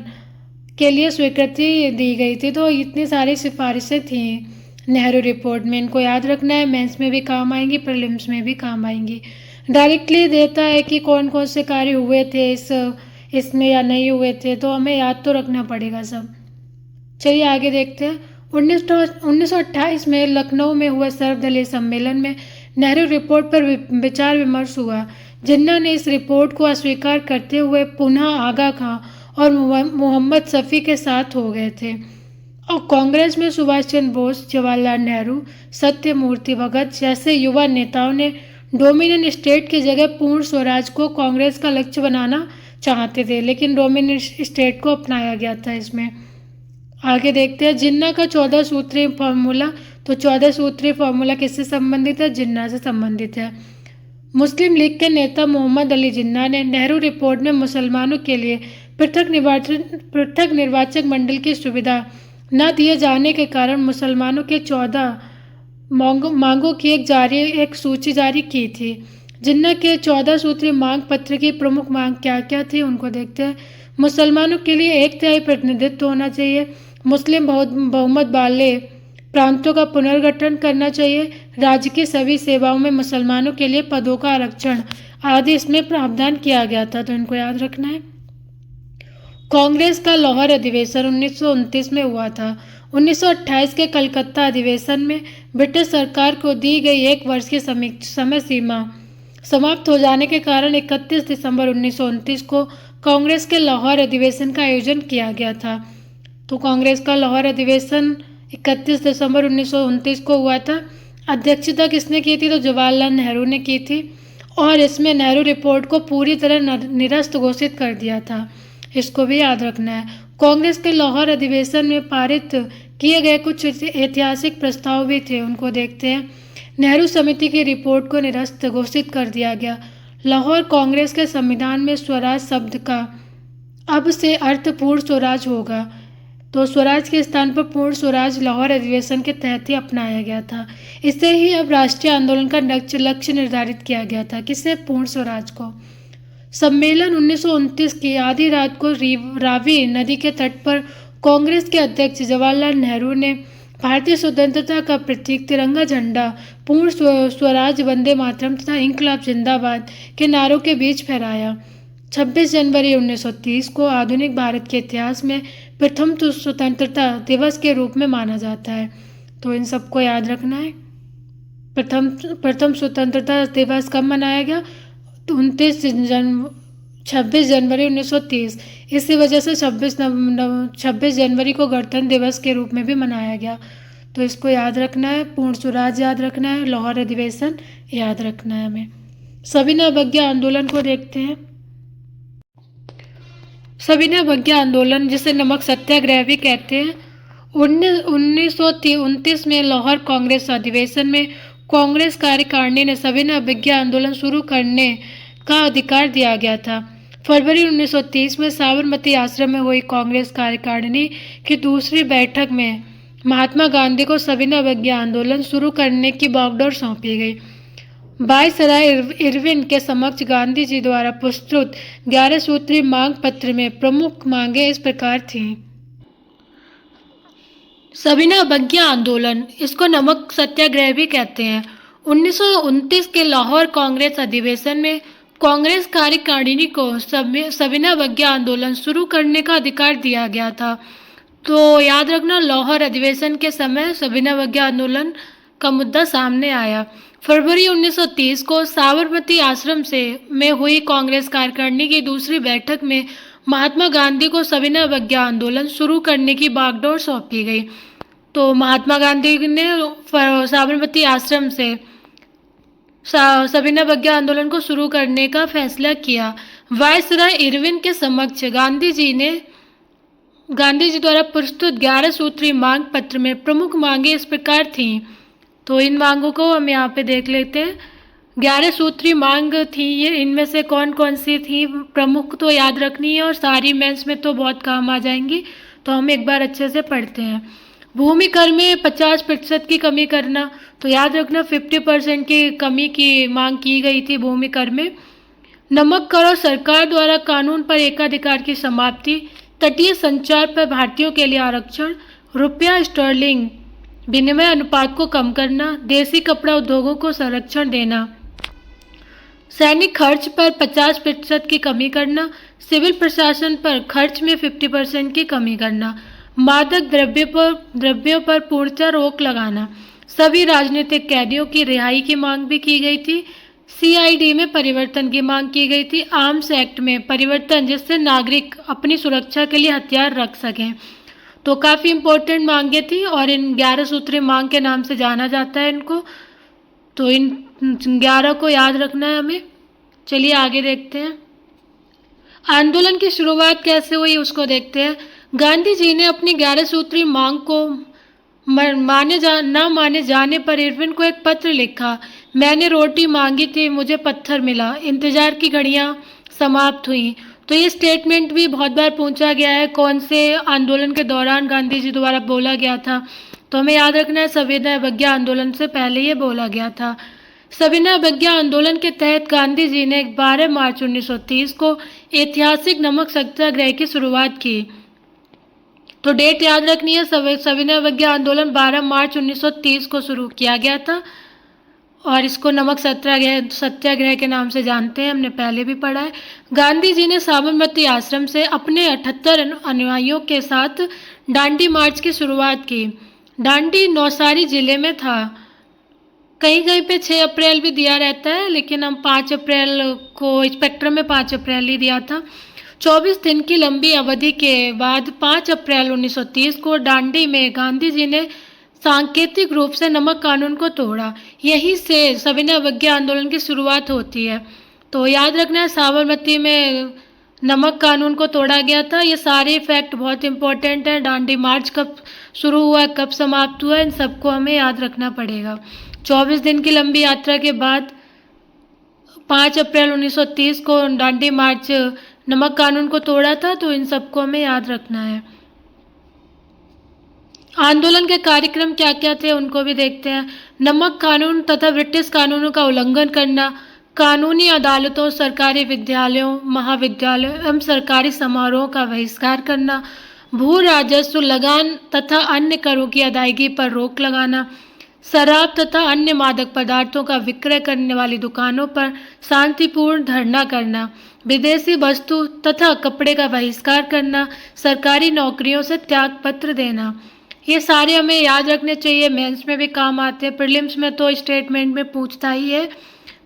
के लिए स्वीकृति दी गई थी। तो इतनी सारी सिफारिशें थी नेहरू रिपोर्ट में, इनको याद रखना है। मेंस में भी काम आएंगी, प्रीलिम्स में भी काम आएंगी। डायरेक्टली देता है कि कौन कौन से कार्य हुए थे इसमें या नहीं हुए थे, तो हमें याद तो रखना पड़ेगा सब। चलिए आगे देखते हैं। 1928 में लखनऊ में हुए सर्वदलीय सम्मेलन में नेहरू रिपोर्ट पर विचार विमर्श हुआ। जिन्ना ने इस रिपोर्ट को अस्वीकार करते हुए पुनः आगा खां और मोहम्मद शफी के साथ हो गए थे, और कांग्रेस में सुभाष चंद्र बोस, जवाहरलाल नेहरू, सत्यमूर्ति भगत जैसे युवा नेताओं ने डोमिनियन स्टेट की जगह पूर्ण स्वराज को कांग्रेस का लक्ष्य बनाना चाहते थे, लेकिन डोमिनियन स्टेट को अपनाया गया था इसमें। आगे देखते हैं जिन्ना का 14 सूत्रीय फॉर्मूला। तो 14 सूत्रीय फॉर्मूला किससे संबंधित है? जिन्ना से संबंधित है। मुस्लिम लीग के नेता मोहम्मद अली जिन्ना ने नेहरू रिपोर्ट में मुसलमानों के लिए पृथक निर्वाचक मंडल की सुविधा न दिए जाने के कारण मुसलमानों के 14 मांगों की एक सूची जारी की थी। जिन्ना के 14 सूत्रीय मांग पत्र की प्रमुख मांग क्या क्या थी, उनको देखते हैं। मुसलमानों के लिए 1/3 प्रतिनिधित्व होना चाहिए। मुस्लिम बहुमत वाले प्रांतों का पुनर्गठन करना चाहिए। राज्य की सभी सेवाओं में मुसलमानों के लिए पदों का आरक्षण आदि इसमें प्रावधान किया गया था, तो इनको याद रखना है। कांग्रेस का लाहौर अधिवेशन 1929 में हुआ था। 1928 के कलकत्ता अधिवेशन में ब्रिटिश सरकार को दी गई 1 वर्ष की समय सीमा समाप्त हो जाने के कारण 31 दिसंबर 1929 को कांग्रेस के लाहौर अधिवेशन का आयोजन किया गया था। तो कांग्रेस का लाहौर अधिवेशन 31 दिसंबर 1929 को हुआ था। अध्यक्षता किसने की थी? तो जवाहरलाल नेहरू ने की थी, और इसमें नेहरू रिपोर्ट को पूरी तरह निरस्त घोषित कर दिया था। इसको भी याद रखना है। कांग्रेस के लाहौर अधिवेशन में पारित किए गए कुछ ऐतिहासिक प्रस्ताव भी थे, उनको देखते हैं। नेहरू समिति की रिपोर्ट को निरस्त घोषित कर दिया गया। लाहौर कांग्रेस के संविधान में स्वराज शब्द का अब से अर्थ पूर्ण स्वराज होगा। तो स्वराज के स्थान पर पूर्ण स्वराज लाहौर अधिवेशन के तहत ही अपनाया गया था। इससे ही अब राष्ट्रीय आंदोलन का लक्ष्य निर्धारित किया गया था। किससे? पूर्ण स्वराज को। सम्मेलन 1929 की आधी रात को रावी नदी के तट पर कांग्रेस के अध्यक्ष जवाहरलाल नेहरू ने भारतीय स्वतंत्रता का प्रतीक तिरंगा झंडा, पूर्ण स्वराज, वंदे मातरम तथा इंकलाब जिंदाबाद के नारों के बीच फहराया। 26 जनवरी 1930 को आधुनिक भारत के इतिहास में प्रथम स्वतंत्रता दिवस के रूप में माना जाता है। तो इन सबको याद रखना है। प्रथम स्वतंत्रता दिवस कब मनाया गया? तो 26 जनवरी 1930। इसी वजह से 26 जनवरी को गणतंत्र दिवस के रूप में भी मनाया गया। तो इसको याद रखना है। पूर्ण स्वराज याद रखना है, लाहौर अधिवेशन याद रखना है हमें। सविनय अवज्ञा आंदोलन को देखते हैं। सविनय अवज्ञा आंदोलन, जिसे नमक सत्याग्रह भी कहते हैं, 1929 में लाहौर कांग्रेस अधिवेशन में कांग्रेस कार्यकारिणी ने सविनय अवज्ञा आंदोलन शुरू करने का अधिकार दिया गया था। फरवरी 1930 में साबरमती आश्रम में हुई कांग्रेस कार्यकारिणी की दूसरी बैठक में महात्मा गांधी को सविनय अवज्ञा आंदोलन शुरू करने की बागडोर सौंपी गई। वायसराय इरविन के समक्ष गांधी जी द्वारा प्रस्तुत 11 सूत्री मांग पत्र में प्रमुख मांगे इस प्रकार थीं। सविनय अवज्ञा आंदोलन, इसको नमक सत्याग्रह भी कहते हैं। 1929 के लाहौर कांग्रेस अधिवेशन में कांग्रेस कार्यकारिणी को सविनय अवज्ञा आंदोलन शुरू करने का अधिकार दिया गया था। तो याद रखना, लाहौर अधिवेशन के समय सविनय अवज्ञा आंदोलन का मुद्दा सामने आया। फरवरी 1930 को साबरमती आश्रम में हुई कांग्रेस कार्यकारिणी की दूसरी बैठक में महात्मा गांधी को सविनय अवज्ञा आंदोलन शुरू करने की बागडोर सौंपी गई। तो महात्मा गांधी ने साबरमती आश्रम से सविनय अवज्ञा आंदोलन को शुरू करने का फैसला किया। वायसराय इरविन के समक्ष गांधी जी द्वारा प्रस्तुत 11 सूत्री मांग पत्र में प्रमुख मांगे इस प्रकार थीं। तो इन मांगों को हम यहाँ पे देख लेते हैं। 11 सूत्री मांग थी ये, इनमें से कौन कौन सी थी प्रमुख तो याद रखनी है और सारी मेंस में तो बहुत काम आ जाएंगी। तो हम एक बार अच्छे से पढ़ते हैं। भूमि कर में 50% की कमी करना, तो याद रखना 50% की कमी की मांग की गई थी भूमि कर में। नमक कर और सरकार द्वारा कानून पर एकाधिकार की समाप्ति, तटीय संचार पर भारतीयों के लिए आरक्षण, रुपया स्टर्लिंग विनिमय अनुपात को कम करना, देसी कपड़ा उद्योगों को संरक्षण देना, सैनिक खर्च पर 50% की कमी करना, सिविल प्रशासन पर खर्च में 50% की कमी करना, मादक द्रव्यों पर पूर्णतः रोक लगाना, सभी राजनीतिक कैदियों की रिहाई की मांग भी की गई थी। CID में परिवर्तन की मांग की गई थी। आर्म्स एक्ट में परिवर्तन जिससे नागरिक अपनी सुरक्षा के लिए हथियार रख सकें। तो काफ़ी इम्पोर्टेंट मांगे थी और इन 11 सूत्री मांग के नाम से जाना जाता है इनको। तो इन 11 को याद रखना है हमें। चलिए आगे देखते हैं। आंदोलन की शुरुआत कैसे हुई उसको देखते हैं। गांधी जी ने अपनी 11 सूत्री मांग को न माने जाने पर इरविन को एक पत्र लिखा। मैंने रोटी मांगी थी, मुझे पत्थर मिला, इंतजार की घड़ियां समाप्त हुई। तो ये स्टेटमेंट भी बहुत बार पूछा गया है, कौन से आंदोलन के दौरान गांधी जी द्वारा बोला गया था। तो हमें याद रखना है सविनय अवज्ञा आंदोलन से पहले ये बोला गया था। सविनय अवज्ञा आंदोलन के तहत गांधी जी ने 12 मार्च 1930 को ऐतिहासिक नमक सत्याग्रह की शुरुआत की। तो डेट याद रखनी है, सविनय अवज्ञा आंदोलन 12 मार्च 1930 को शुरू किया गया था और इसको नमक सत्याग्रह के नाम से जानते हैं, हमने पहले भी पढ़ा है। गांधी जी ने साबरमती आश्रम से अपने 78 अनुयायियों के साथ डांडी मार्च की शुरुआत की। डांडी नौसारी जिले में था। कहीं कहीं पे 6 अप्रैल भी दिया रहता है, लेकिन हम 5 अप्रैल को स्पेक्ट्रम में 5 अप्रैल ही दिया था। 24 दिन की लंबी अवधि के बाद 5 अप्रैल 1930 को डांडी में गांधी जी ने सांकेतिक रूप से नमक कानून को तोड़ा। यहीं से सविनय अवज्ञा आंदोलन की शुरुआत होती है। तो याद रखना है साबरमती में नमक कानून को तोड़ा गया था। ये सारे फैक्ट बहुत इंपॉर्टेंट हैं। डांडी मार्च कब शुरू हुआ, कब समाप्त हुआ, इन सबको हमें याद रखना पड़ेगा। 24 दिन की लंबी यात्रा के बाद 5 अप्रैल 1930 को डांडी मार्च नमक कानून को तोड़ा था। तो इन सबको हमें याद रखना है। आंदोलन के कार्यक्रम क्या क्या थे उनको भी देखते हैं। नमक कानून तथा ब्रिटिश कानूनों का उल्लंघन करना, कानूनी अदालतों, सरकारी विद्यालयों, महाविद्यालयों एवं सरकारी समारोहों का बहिष्कार करना, भू राजस्व, लगान तथा अन्य करों की अदायगी पर रोक लगाना, शराब तथा अन्य मादक पदार्थों का विक्रय करने वाली दुकानों पर शांतिपूर्ण धरना करना, विदेशी वस्तु तथा कपड़े का बहिष्कार करना, सरकारी नौकरियों से त्याग पत्र देना। ये सारे हमें याद रखने चाहिए, मेंस में भी काम आते हैं। प्रीलिम्स में तो स्टेटमेंट में पूछता ही है,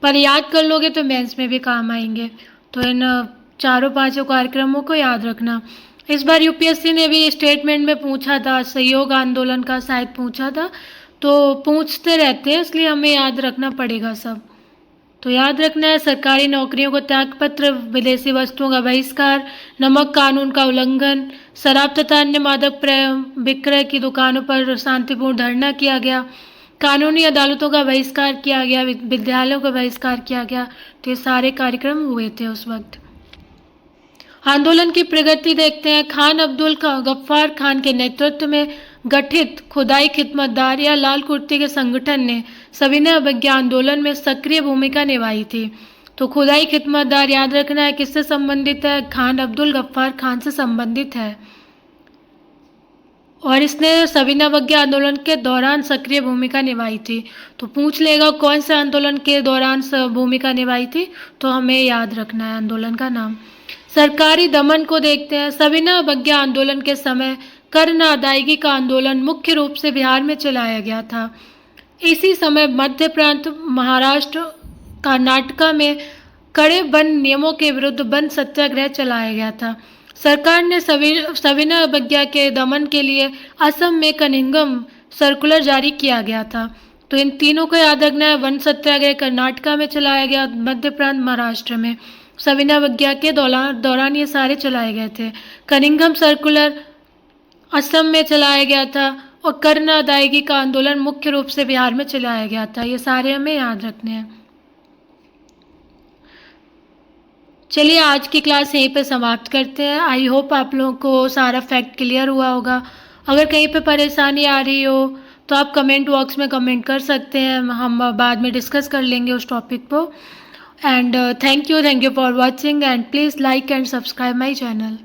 पर याद कर लोगे तो मेंस में भी काम आएंगे। तो इन चारों पांचों कार्यक्रमों को याद रखना। इस बार UPSC ने भी स्टेटमेंट में पूछा था, सहयोग आंदोलन का शायद पूछा था। तो पूछते रहते हैं, इसलिए हमें याद रखना पड़ेगा सब। तो याद रखना है सरकारी नौकरियों को त्यागपत्र, विदेशी वस्तुओं का बहिष्कार, नमक कानून का उल्लंघन, शराब तथा अन्य मादक विक्रय की दुकानों पर शांतिपूर्ण धरना किया गया, कानूनी अदालतों का बहिष्कार किया गया, विद्यालयों का बहिष्कार किया गया। तो ये सारे कार्यक्रम हुए थे उस वक्त। आंदोलन की प्रगति देखते हैं। खान अब्दुल गफ्फार खान के नेतृत्व में गठित खुदाई खिदमतदार या लाल कुर्ते के संगठन ने सविनय अवज्ञा आंदोलन में सक्रिय भूमिका निभाई थी। तो खुदाई खिदमतदार याद रखना है किससे संबंधित है, खान अब्दुल गफ्फार खान से संबंधित है और इसने सविनय अवज्ञा आंदोलन के दौरान सक्रिय भूमिका निभाई थी। तो पूछ लेगा कौन से आंदोलन के दौरान भूमिका निभाई थी, तो हमें याद रखना है आंदोलन का नाम। सरकारी दमन को देखते हैं। सविनय अवज्ञा आंदोलन के समय कर न अदायगी का आंदोलन मुख्य रूप से बिहार में चलाया गया था। इसी समय मध्य प्रांत, महाराष्ट्र, कर्नाटका में कड़े वन नियमों के विरुद्ध वन सत्याग्रह चलाया गया था। सरकार ने सविनय अवज्ञा के दमन के लिए असम में कनिंगम सर्कुलर जारी किया गया था। तो इन तीनों को याद रखना है। वन सत्याग्रह कर्नाटका में चलाया गया, मध्य प्रांत महाराष्ट्र में, सविनय अवज्ञा के दौरान ये सारे चलाए गए थे। कनिंगम सर्कुलर असम में चलाया गया था और कर न अदायगी का आंदोलन मुख्य रूप से बिहार में चलाया गया था। ये सारे हमें याद रखने हैं। चलिए आज की क्लास यहीं पे समाप्त करते हैं। आई होप आप लोगों को सारा फैक्ट क्लियर हुआ होगा। अगर कहीं पे परेशानी आ रही हो तो आप कमेंट बॉक्स में कमेंट कर सकते हैं, हम बाद में डिस्कस कर लेंगे उस टॉपिक को। And thank you for watching and please like and subscribe my channel.